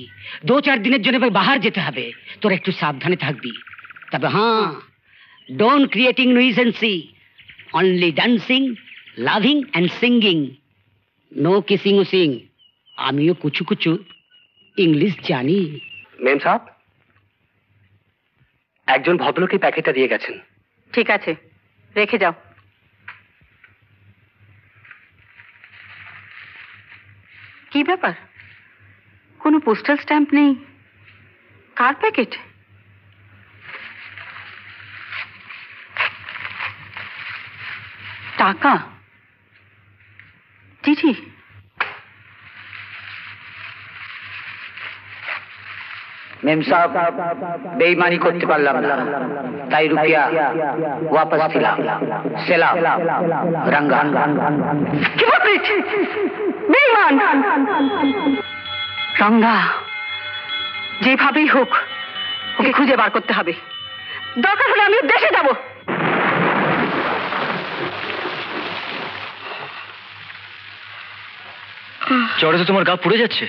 2-4 দিনের জন্য বাহার যেতে হবে। তোরা একটু সাবধানে থাকবি। তবে হ্যাঁ, don't creating nuisance, only dancing, loving and singing, no kissing উসিং। আমিও কুচু ইংলিশ জানি। মেম সাহেব, একজন ভদ্রলোক এই প্যাকেটটা দিয়ে গেছেন। ঠিক আছে, রেখে যাও। কি ব্যাপার? কোনো পোস্টাল স্ট্যাম্প নেই। কার প্যাকেট? টাকা, চিঠি। মেম সাহেব, বেইমানি করতে পারলাম না, তাই রুপিয়া ওয়াপস দিলাম। সেলাম রঙ্গা। রঙ্গা, যেভাবেই হোক ওকে খুঁজে বার করতে হবে। দরকার হলে আমি দেশে যাব। জ্বরে তো তোমার গা পুড়ে যাচ্ছে।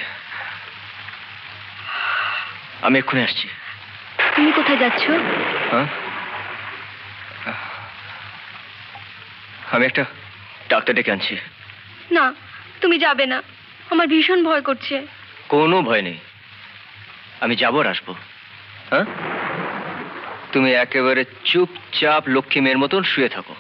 আমি এক্ষুনি আসছি। তুমি কোথায় যাচ্ছ? হ্যাঁ, আমি একটা ডাক্তার ডেকে আনছি। না, তুমি যাবে না, আমার ভীষণ ভয় করছে। কোনো ভয় নেই, আমি যাবো আর আসবো। হ্যাঁ, তুমি একেবারে চুপচাপ লক্ষ্মী মেয়ের মতন শুয়ে থাকো।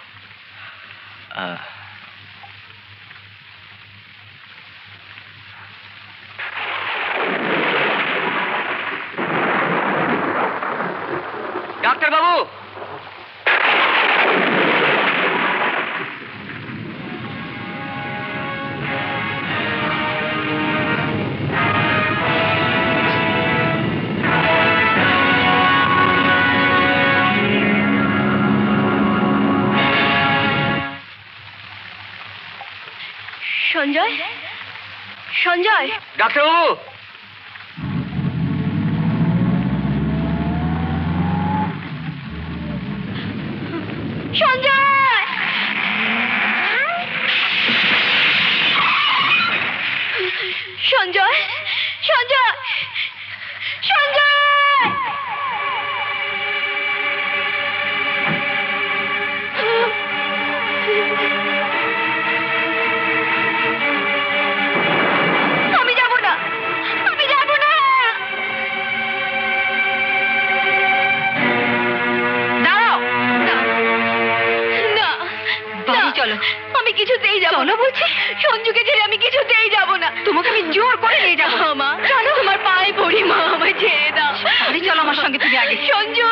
ডাক্তার বাবু, সঞ্জয়। ডাক্তারবাবু, সঞ্জয়, সঞ্জয়, সঞ্জয়, সঞ্জয়। আমি যাব না, আমি যাব না। দাঁড়াও। না, বাড়ি চলো। আমি কিছুতেই যাব না বলছি। সঞ্জুকে ছেড়ে আমি কিছুতেই যাব না। তোমাকে আমি জোর করে নিয়ে যাবো। মা, চলো, তোমার পায়ে পড়ি মা, আমায় ছেড়ে দাও। বাড়ি চলো আমার সঙ্গে, তুমি আগে। সঞ্জু,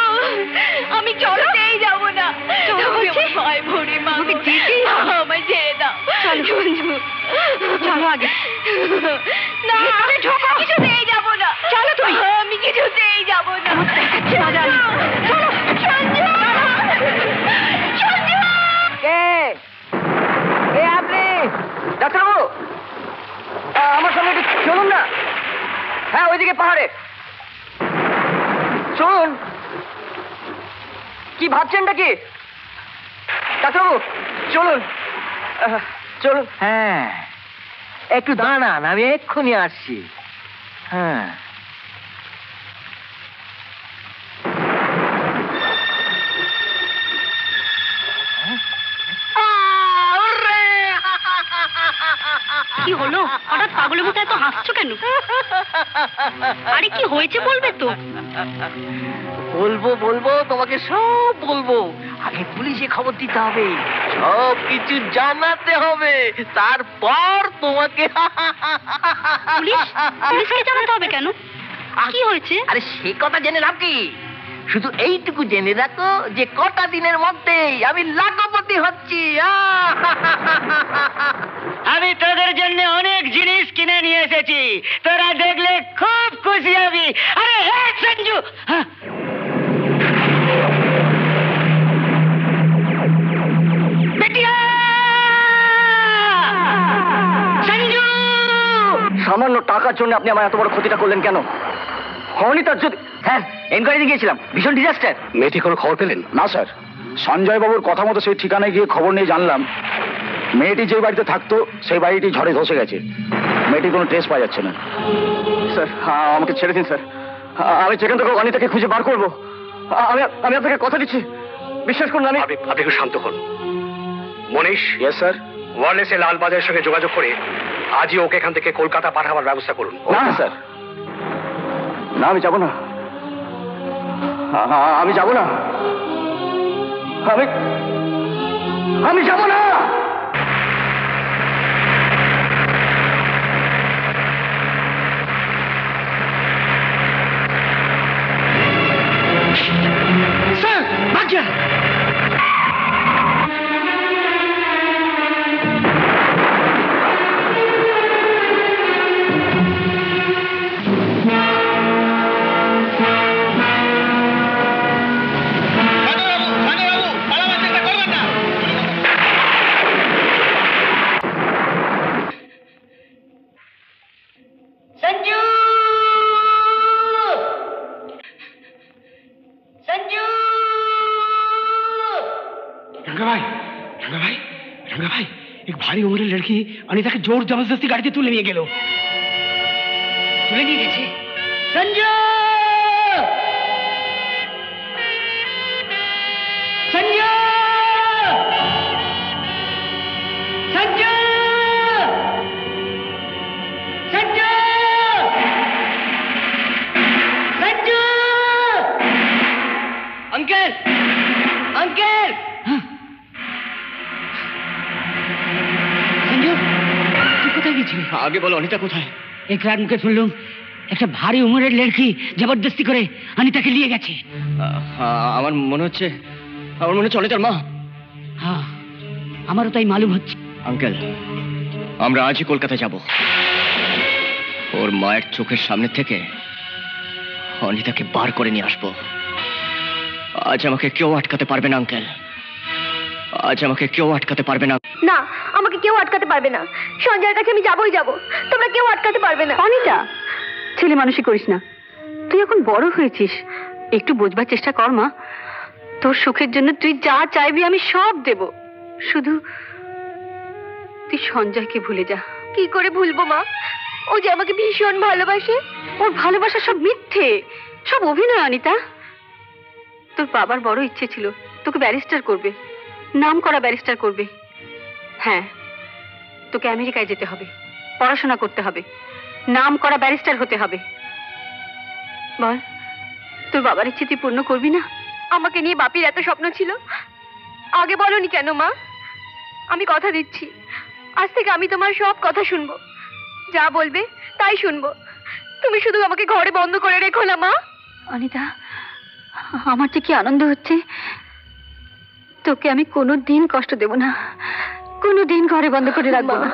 আমি চলতেই যাব না। তোমাকে আমার পায়ে পড়ি মা, তোমাকে যেতেই হবে। আমায় ছেড়ে দাও। সঞ্জু, চলো আগে। না, আমি কিছুতেই যাব না। চলো তুমি। আমি কিছুতেই যাব না। চলো, সঞ্জু, সঞ্জু। কে আপনি? ডাক্তারবাবু, আমার সঙ্গে একটু চলুন না। হ্যাঁ, ওইদিকে পাহাড়ে চলুন। কি ভাবছেনটা কি? ডাক্তারবাবু চলুন, চলুন। হ্যাঁ, একটু দাঁড়ান, আমি এক্ষুনি আসছি। হ্যাঁ, কি হলো? হঠাৎ পাগলের মতো এত হাসছো কেন? আরে কি হয়েছে বলবে তো? বলবো তোমাকে সব বলবো। আর আগে পুলিশে খবর দিতে হবে, সব কিছু জানাতে হবে, তারপর তোমাকে। পুলিশকে জানাতে হবে কেন? কি হয়েছে? আরে সে কথা জেনে লাভ কি? শুধু এইটুকু জেনে রাখো যে কটা দিনের মধ্যেই আমি লাখপতি হচ্ছি। আমি তোদের জন্য অনেক জিনিস কিনে নিয়ে এসেছি, তোরা দেখলে খুব খুশি হবি। আরে হ্যাঁ সঞ্জু, সামান্য টাকার জন্য আপনি আমার এত বড় ক্ষতিটা করলেন কেন? অনিতার যদি স্যার এনকোয়ারি গিয়েছিলাম, ভীষণ ডিজাস্টার। মেয়েটি কোনো খবর পেলেন না? স্যার, সঞ্জয় বাবুর কথা মতো সেই ঠিকানায় গিয়ে খবর নিয়ে জানলাম মেয়েটি যে বাড়িতে থাকতো সেই বাড়িটি ঝড়ে ধসে গেছে। মেয়েটির কোনো ট্রেস পাওয়া যাচ্ছে না। স্যার আমাকে ছেড়ে দিন স্যার, আমি যেখান থেকে অনিতাকে খুঁজে বার করবো। আমি আপনাকে কথা দিচ্ছি, বিশ্বাস করুন। আপনি একটু শান্ত হন। মনীষ। Yes sir. ওয়ারলেসে লালবাজারের সঙ্গে যোগাযোগ করে আজই ওকে এখান থেকে কলকাতা পাঠাবার ব্যবস্থা করুন। না স্যার, না আমি যাব না, আমি যাব না, আমি যাব না। স্যার ভাগ যা। रंगा भाई, एक भारी उम्र लड़की अनीता के जोर जबरदस्ती गाड़ी से तुले नहीं गेलो। तुले नहीं गए थे। संजू! संजू! संजू! संजू! संजू! अंकल! अंकल! आगे बोलो, अनीता কোথায়? एक रात मुझे सुन लूं, একটা ভারী উমরের লড়কি জবরদস্তি করে অনিতাকে নিয়ে গেছে। আমার মনে হচ্ছে অনিতার মা। হ্যাঁ, আমারও তাই মালুম হচ্ছে। আঙ্কেল, আমরা আজই কলকাতা যাব। ওর মায়ের চোখের সামনে থেকে অনিতাকে বার করে নিয়ে আসবো। আজ আমাকে কেউ আটকাতে পারবে না আঙ্কেল, আজ আমাকে কেউ আটকাতে পারবে না। না, আমাকে কেউ আটকাতে পারবে না। সঞ্জয়ের কাছে আমি যাবই যাব, তোমরা কেউ আটকাতে পারবে না। অনিতা, ছেলে মানুষই করিস না, তুই এখন বড় হয়েছিস, একটু বোঝবার চেষ্টা কর মা। তোর সুখের জন্য তুই যা চাইবি আমি সব দেব, শুধু তুই সঞ্জয়কে ভুলে যা। কি করে ভুলবো মা? ও যে আমাকে ভীষণ ভালোবাসে। ওর ভালোবাসা সব মিথ্যে, সব অভিনয়। অনিতা, তোর বাবার বড় ইচ্ছে ছিল তোকে ব্যারিস্টার করবে, নাম করা ব্যারিস্টার করবে। হ্যাঁ, তোকে আমেরিকায় যেতে হবে, পড়াশোনা করতে হবে, নাম করা ব্যারিস্টার হতে হবে। বল, তোর বাবার ইচ্ছে তুই পূর্ণ করবি না? আমাকে নিয়ে বাপির এত স্বপ্ন ছিল, আগে বলনি কেন মা? আমি কথা দিচ্ছি, আজ থেকে আমি তোমার সব কথা শুনবো, যা বলবে তাই শুনবো। তুমি শুধু আমাকে ঘরে বন্ধ করে রেখো না মা। অনিতা, আমার যে কি আনন্দ হচ্ছে, তোকে আমি কোনোদিন কষ্ট দেব না, কোনোদিন ঘরে বন্ধ করে রাখবো না।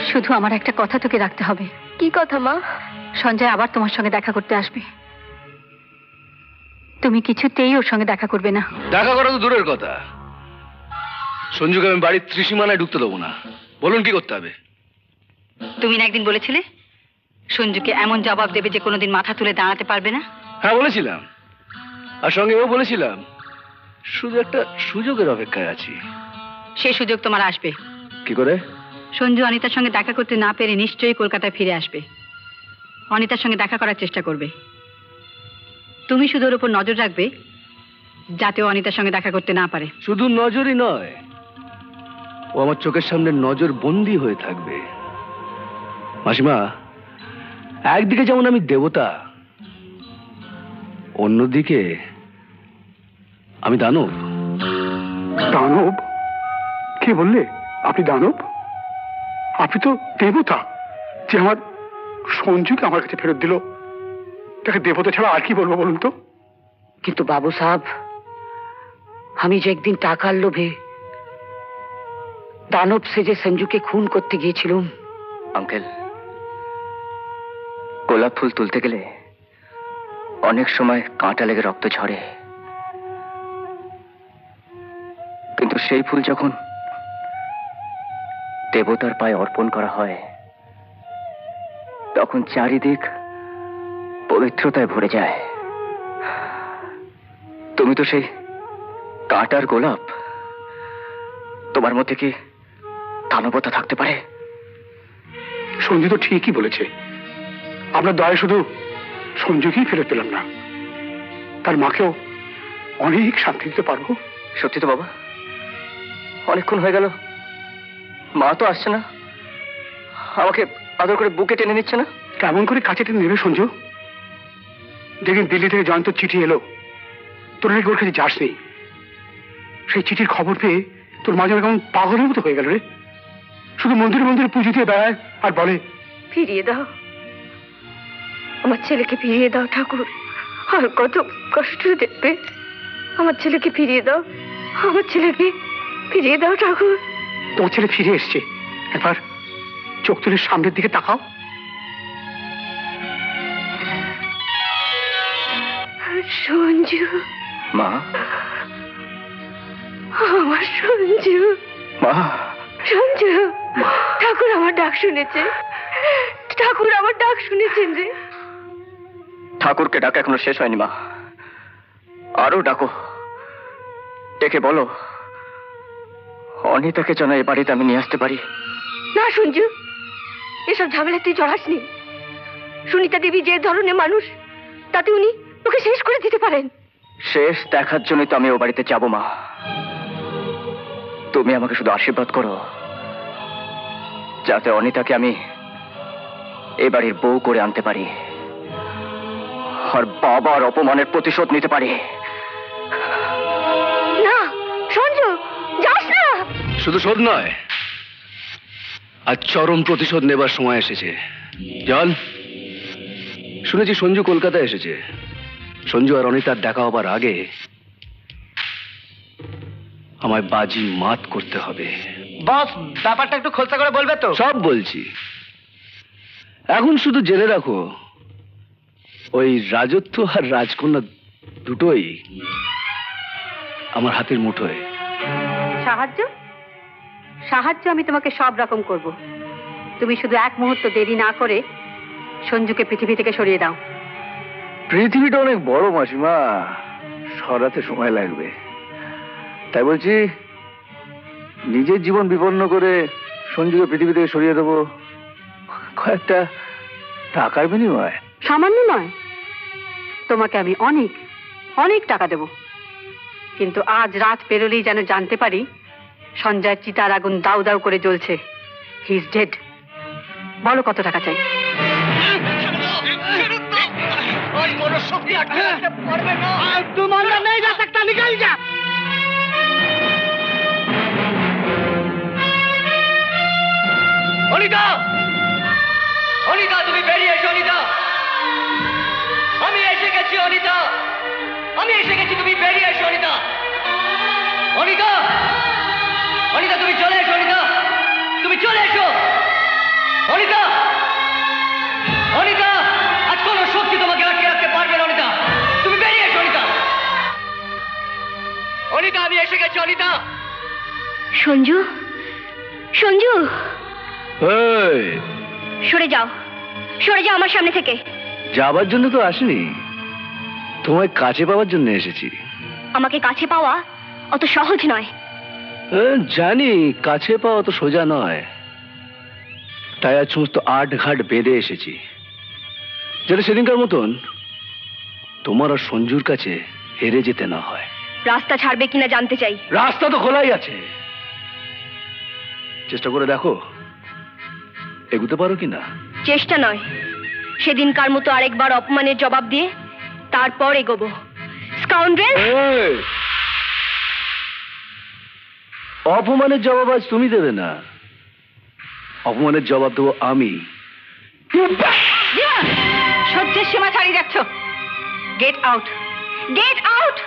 শুধু আমার একটা কথা তোকে রাখতে হবে। কি কথা মা? সঞ্জয় আবার তোমার সঙ্গে দেখা করতে আসবে, তুমি কিছুতেই ওর সঙ্গে দেখা করবে না। দেখা করা তো দূরের কথা, সঞ্জুকে আমি বাড়ির ত্রিসীমানায় ঢুকতে দেবো না। বলুন কি করতে হবে? তুমি না একদিন বলেছিলে সঞ্জুকে এমন জবাব দেবে যে কোনোদিন মাথা তুলে দাঁড়াতে পারবে না? হ্যাঁ বলেছিলাম, আর সঙ্গে ও বলেছিলাম শুধু একটা সুযোগের অপেক্ষায় আছি। সেই সুযোগ তোমার আসবে। কি করে? সঞ্জু অনিতার সঙ্গে দেখা করতে না পেরে নিশ্চয়ই কলকাতায় ফিরে আসবে, অনিতার সঙ্গে দেখা করার চেষ্টা করবে। তুমি শুধু ওর উপর নজর রাখবে যাতে ও অনিতার সঙ্গে দেখা করতে না পারে। শুধু নজরই নয়, ও আমার চোখের সামনে নজর বন্দী হয়ে থাকবে। মাসিমা, একদিকে যেমন আমি দেবতা, অন্যদিকে আমি দানব। দানব? কে বললে আপনি দানব? আপনি তো দেবতা, যে আমার সঞ্জুকে আমার কাছে ফেরত দিল। তাকে দেবতা ছাড়া আর কি বলবো বলুন তো? কিন্তু বাবু সাহেব, আমি যে একদিন টাকার লোভে দানব সেজে সঞ্জুকে খুন করতে গিয়েছিলাম। আঙ্কেল, গোলাপ ফুল তুলতে গেলে অনেক সময় কাঁটা লেগে রক্ত ঝরে, কিন্তু সেই ফুল যখন দেবতার পায়ে অর্পণ করা হয় তখন চারিদিক পবিত্রতায় ভরে যায়। তুমি তো সেই কাঁটার গোলাপ, তোমার মধ্যে কি দানবতা থাকতে পারে? সঞ্জু তো ঠিকই বলেছে। আপনার দয়া শুধু সঞ্জুকেই ফেরত পেলাম না, তার মাকেও অনেক শান্তি দিতে পারবো। সত্যি তো বাবা? অনেকক্ষণ হয়ে গেল, মা তো আসছে না, আমাকে আদর করে বুকে টেনে নিচ্ছে না। কেমন করে কাছে টেনে নেবে সঞ্জু? যেদিন দিল্লি থেকে জয়ন্ত চিঠি এলো তোর নাকি ওর কাছে যাস নেই, সেই চিঠির খবর পেয়ে তোর মা যেন কেমন পাগলের মতো হয়ে গেল রে। শুধু মন্দিরে মন্দিরে পুজো দিয়ে বেড়ায় আর বলে ফিরিয়ে দাও আমার ছেলেকে, ফিরিয়ে দাও ঠাকুর। আর কত কষ্ট দেখবে। আমার ছেলেকে ফিরিয়ে দাও, আমার ছেলেকে ফিরিয়ে দাও ঠাকুর। তোর ছেলে ফিরে এসছে, একবার চোখ তুলে সামনের দিকে তাকাও। সঞ্জু, মা, আমার সঞ্জু, মা, সঞ্জু। ঠাকুর আমার ডাক শুনেছে, ঠাকুর আমার ডাক শুনেছেন রে। ঠাকুরকে ডাকা এখনো শেষ হয়নি মা, আরো ডাকো, ডেকে বলো অনিতাকে যেন এ বাড়িতে আমি নিয়ে আসতে পারি। না সঞ্জু, এসব ঝামেলা তুই জড়াসনি। সুনিতা দেবী যে ধরনের মানুষ, তাতে উনি তোকে শেষ করে দিতে পারেন। শেষ দেখার জন্যই তো আমি ও বাড়িতে যাবো মা। তুমি আমাকে শুধু আশীর্বাদ করো যাতে অনিতাকে আমি এই বাড়ির বউ করে আনতে পারি আর বাবার অপমানের প্রতিশোধ নিতে পারি। না সঞ্জু, যাস না। শুধু শোধ নয়, আজ চরম প্রতিশোধ নেবার সময় এসেছে। চল, শুনেছি সঞ্জু কলকাতায় এসেছে। সঞ্জু আর অনিতার দেখা হবার আগে আমায় বাজি মাত করতে হবে। বস, ব্যাপারটা একটু খোলসা করে বলবে তো? সব বলছি, এখন শুধু জেনে রাখো ওই রাজত্ব আর রাজকন্যা দুটোই আমার হাতের মুঠোয়। সাহায্য সাহায্য আমি তোমাকে সব রকম করব। তুমি শুধু এক মুহূর্ত দেরি না করে সঞ্জুকে পৃথিবী থেকে সরিয়ে দাও। পৃথিবীটা অনেক বড় মাসিমা, সরাতে সময় লাগবে। তাই বলছি, নিজের জীবন বিপন্ন করে সঞ্জুকে পৃথিবী থেকে সরিয়ে দেবো কয়েকটা টাকার বিনিময়। সামান্য নয়, তোমাকে আমি অনেক অনেক টাকা দেব, কিন্তু আজ রাত পেরোলেই যেন জানতে পারি সঞ্জয়ের চিতার আগুন দাউ দাউ করে জ্বলছে। He is dead. বলো কত টাকা চাই? অনিতা, অনিতা তুমি বেরিয়ে এসো। অনিতা, আমি এসে গেছি। অনিতা, আমি এসে গেছি, তুমি বেরিয়ে এসো। অনিতা, অনিতা, অনিতা তুমি চলে এসো। অনিতা, তুমি চলে এসো। অনিতা, অনিতা, আজ কোনো শক্তি তোমাকে আটকে রাখতে পারবে না। অনিতা, তুমি বেরিয়ে এসো। অনিতা, অনিতা আমি এসে গেছি। অনিতা। সঞ্জু, সঞ্জু, এই, সরে যাও, সরে যাও আমার সামনে থেকে। যাবার জন্য তো আসিনি, তোমায় কাছে পাওয়ার জন্য এসেছি। আমাকে কাছে পাওয়া অত সহজ নয়। জানি কাছে পাওয়া অত সোজা নয়, তাই আজ সমস্ত আট ঘাট বেঁধে এসেছি, যাতে সেদিনকার মতন তোমার আর সঞ্জুর কাছে হেরে যেতে না হয়। রাস্তা ছাড়বে কিনা জানতে চাই। রাস্তা তো খোলাই আছে, চেষ্টা করে দেখো এগুতে পারো কিনা। চেষ্টা নয়, সেদিনকার মতো আরেকবার অপমানের জবাব দিয়ে তারপর এগোবো। স্কাউন্ড্রেল! অপমানের জবাব আজ তুমি দেবে না, অপমানের জবাব দেবো আমি। সহ্যের সীমা ছাড়িয়ে যাচ্ছ। Get out, get out.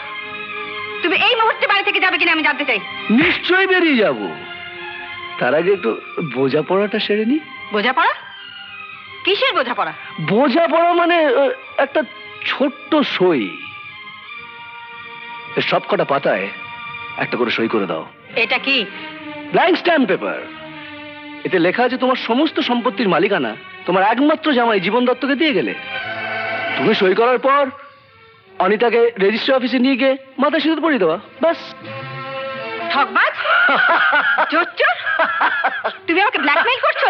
তুমি এই মুহূর্তে বাড়ি থেকে যাবে কিনা আমি জানতে চাই। নিশ্চয়ই বেরিয়ে যাব, তার আগে একটু বোঝাপড়াটা সেরে নি। বোঝাপড়া? কিসের বোঝাপড়া? বোঝাপড়া মানে একটা ছোট্ট সই। সব কটা পাতায় একটা করে সই করে দাও। এটা কি? Blank stamp paper. এতে লেখা আছে তোমার সমস্ত সম্পত্তির মালিকানা তোমার একমাত্র জামাই জীবন দত্তকে দিয়ে গেলে। তুমি সই করার পর অনিতাকে রেজিস্ট্রি অফিসে নিয়ে গিয়ে মাথায় সিঁদুর পরিয়ে দেওয়া, ব্যাস। ঠকবাজ, চোর। তুমি আমাকে ব্ল্যাকমেইল করছো?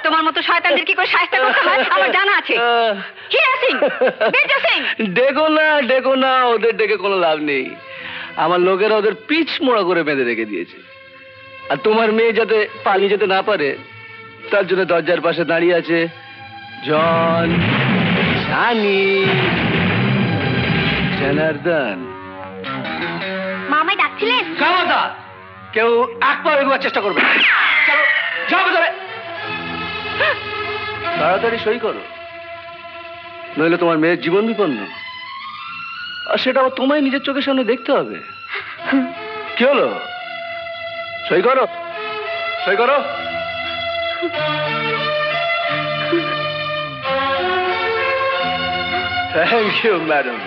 তোমার মতো শয়তানদের কি করে শায়েস্তা করতে হয় আমার জানা আছে। হিরা সিং, বেজা সিং। ডেকো না, ওদের ডেকে কোনো লাভ নেই। আমার লোকেরা ওদের পিচ মোড়া করে বেঁধে রেখে দিয়েছে। আর তোমার মেয়ে যাতে পালিয়ে যেতে না পারে তার জন্য দরজার পাশে দাঁড়িয়ে আছে জন, সানি, জনার্দন। মামাই ডাকছিলেন? কামাতা, কেউ এক পা এগোবার চেষ্টা করবে। চলো যাও ভেতরে, তাড়াতাড়ি সই করো, নইলে তোমার মেয়ের জীবন বিপন্ন। আর সেটা আবার তোমায় নিজের চোখের সামনে দেখতে হবে। কি হলো? সই করো, সই করো। Thank you madam.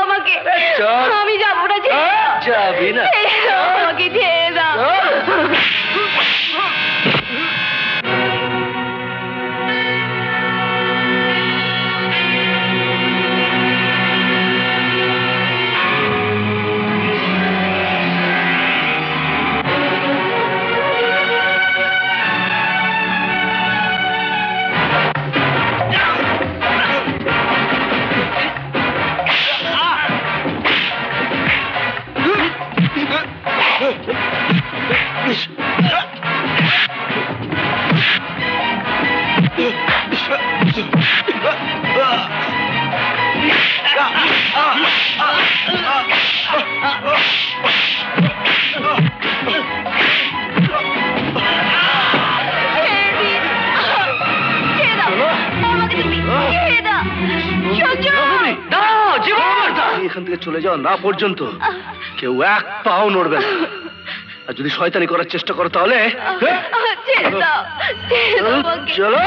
আমাকে, আমি যাবো না। যাবি না? আমাকে ছেড়ে দাও। এখান থেকে চলে যাও না পর্যন্ত কেউ এক পাও নড়বে না। আর যদি শয়তানি করার চেষ্টা করো তাহলে চলো।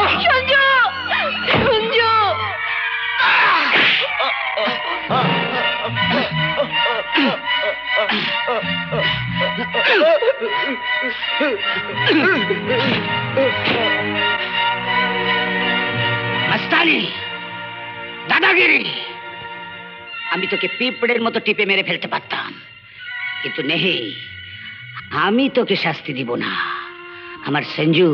মাস্তানি, দাদাগিরি। আমি তোকে পিঁপড়ের মতো টিপে মেরে ফেলতে পারতাম, কিন্তু নেহি, আমি তোকে শাস্তি দিব না। আমার সঞ্জু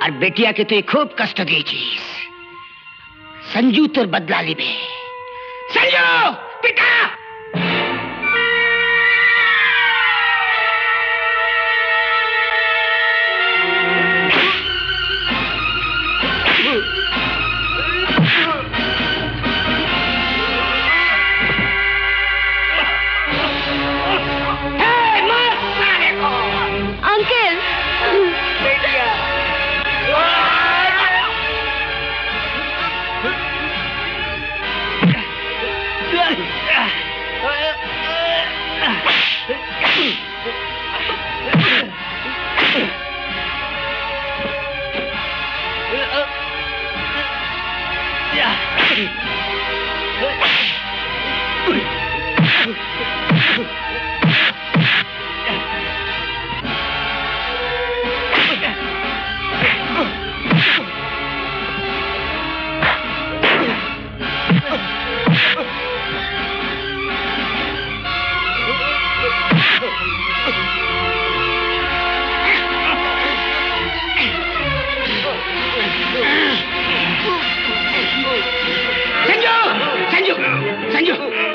আর বেটিয়াকে তুই খুব কষ্ট দিয়েছিস, সঞ্জু তোর বদলা নিবে। সঞ্জু পিটা।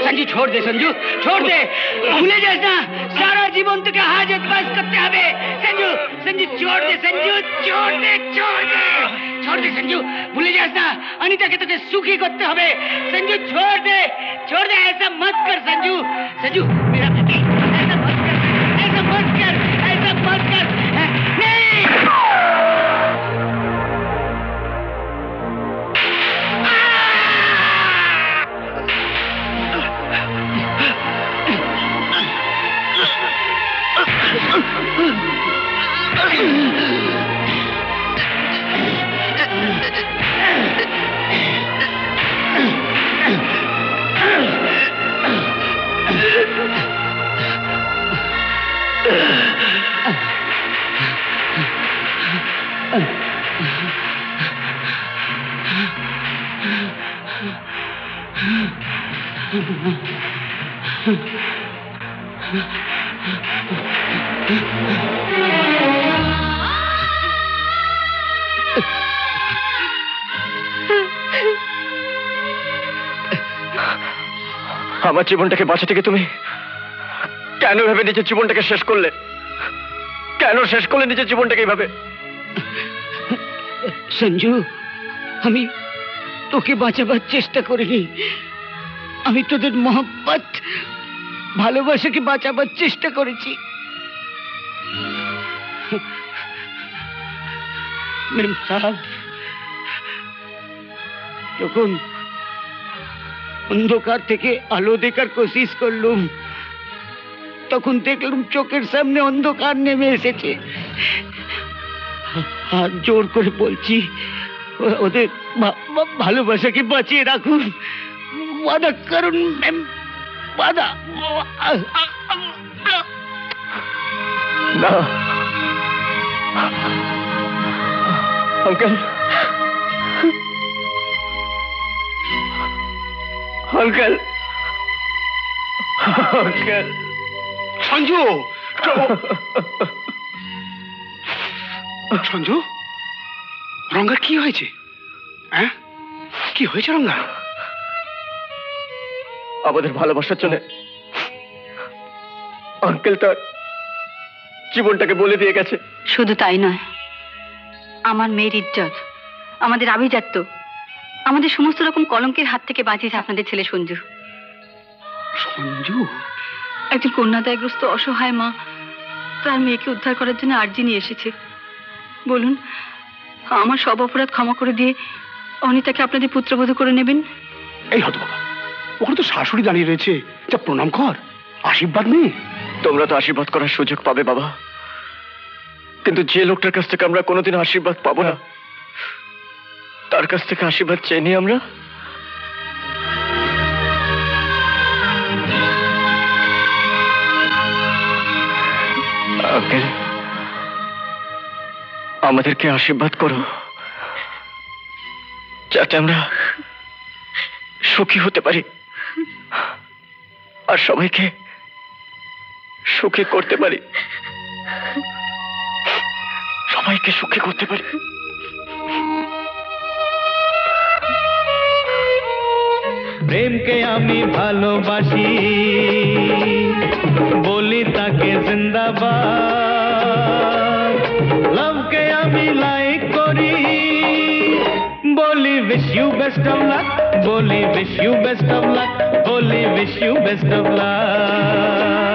संजू छोड़ दे, संजू छोड़ दे, भूले जास ना, सारा जीवन तुके हाजत बस करते हबे। संजू संजू छोड़ दे, संजू छोड़ दे, छोड़ दे, छोड़ दे संजू, भूले जास ना, अनिता के तुके सुखी करते हबे। संजू छोड़ दे, छोड़ दे, ऐसा मत कर संजू। संजू मेरा बेटा, ऐसा मत कर, ऐसा मत कर, ऐसा मत कर। नहीं। আমার জীবনটাকে বাঁচাতে গিয়ে তুমি কেন ভেবে নিজের জীবনটাকে শেষ করলে? কেন শেষ করলে নিজের জীবনটাকে এইভাবে? সঞ্জু, আমি তোকে বাঁচাবার চেষ্টা করিনি, আমি তোদের মহব্বত ভালোবাসাকে বাঁচাবার চেষ্টা করেছি। মেম সাহেব, যখন অন্ধকার থেকে আলো দেখার কোশিশ করলুম, তখন দেখলাম চোখের সামনে অন্ধকার নেমে এসেছে। হাত জোর করে বলছি, ওদের ভালোবাসাকে বাঁচিয়ে রাখুন, ওয়াদা করুন ম্যাম, ওয়াদা। না uncle, uncle, uncle. Sanju, Sanju, রঙ্গার কি হয়েছে? হ্যাঁ, কি হয়েছে রঙ্গা? আমাদের ভালোবাসার জন্য আঙ্কেল তার জীবনটাকে বলে দিয়ে গেছে। শুধু তাই নয়, আমার মেয়ের ইজ্জত, আমাদের আভিজাত্য, আমাদের সমস্ত রকম কলঙ্কের হাত থেকে বাঁচিয়েছে আপনাদের ছেলে সঞ্জু। সঞ্জু? একজন কন্যাদায়গ্রস্ত অসহায় মা তার মেয়েকে উদ্ধার করার জন্য আর্জি নিয়ে এসেছে। বলুন, আমার সব অপরাধ ক্ষমা করে দিয়ে অনিতাকে আপনাদের পুত্রবধূ করে নেবেন? এই হতো বাবা, ওখানে তো শাশুড়ি দাঁড়িয়ে রয়েছে, যা প্রণাম কর, আশীর্বাদ নেই। তোমরা তো আশীর্বাদ করার সুযোগ পাবে বাবা, কিন্তু যে লোকটার কাছ থেকে আমরা কোনোদিন আশীর্বাদ পাবো না, তার কাছ থেকে আশীর্বাদ চেয়ে নিই আমরা। আঙ্কেল, আমাদেরকে আশীর্বাদ করো, যাতে আমরা সুখী হতে পারি আর সবাইকে সুখী করতে পারি, সবাইকে সুখী করতে পারি। প্রেমকে আমি ভালোবাসি, বলি তাকে জিন্দাবাদ। লাভকে আমি লাইক করি, বলি wish you best of luck, বলি wish you best of luck, বলি wish you best of lakh.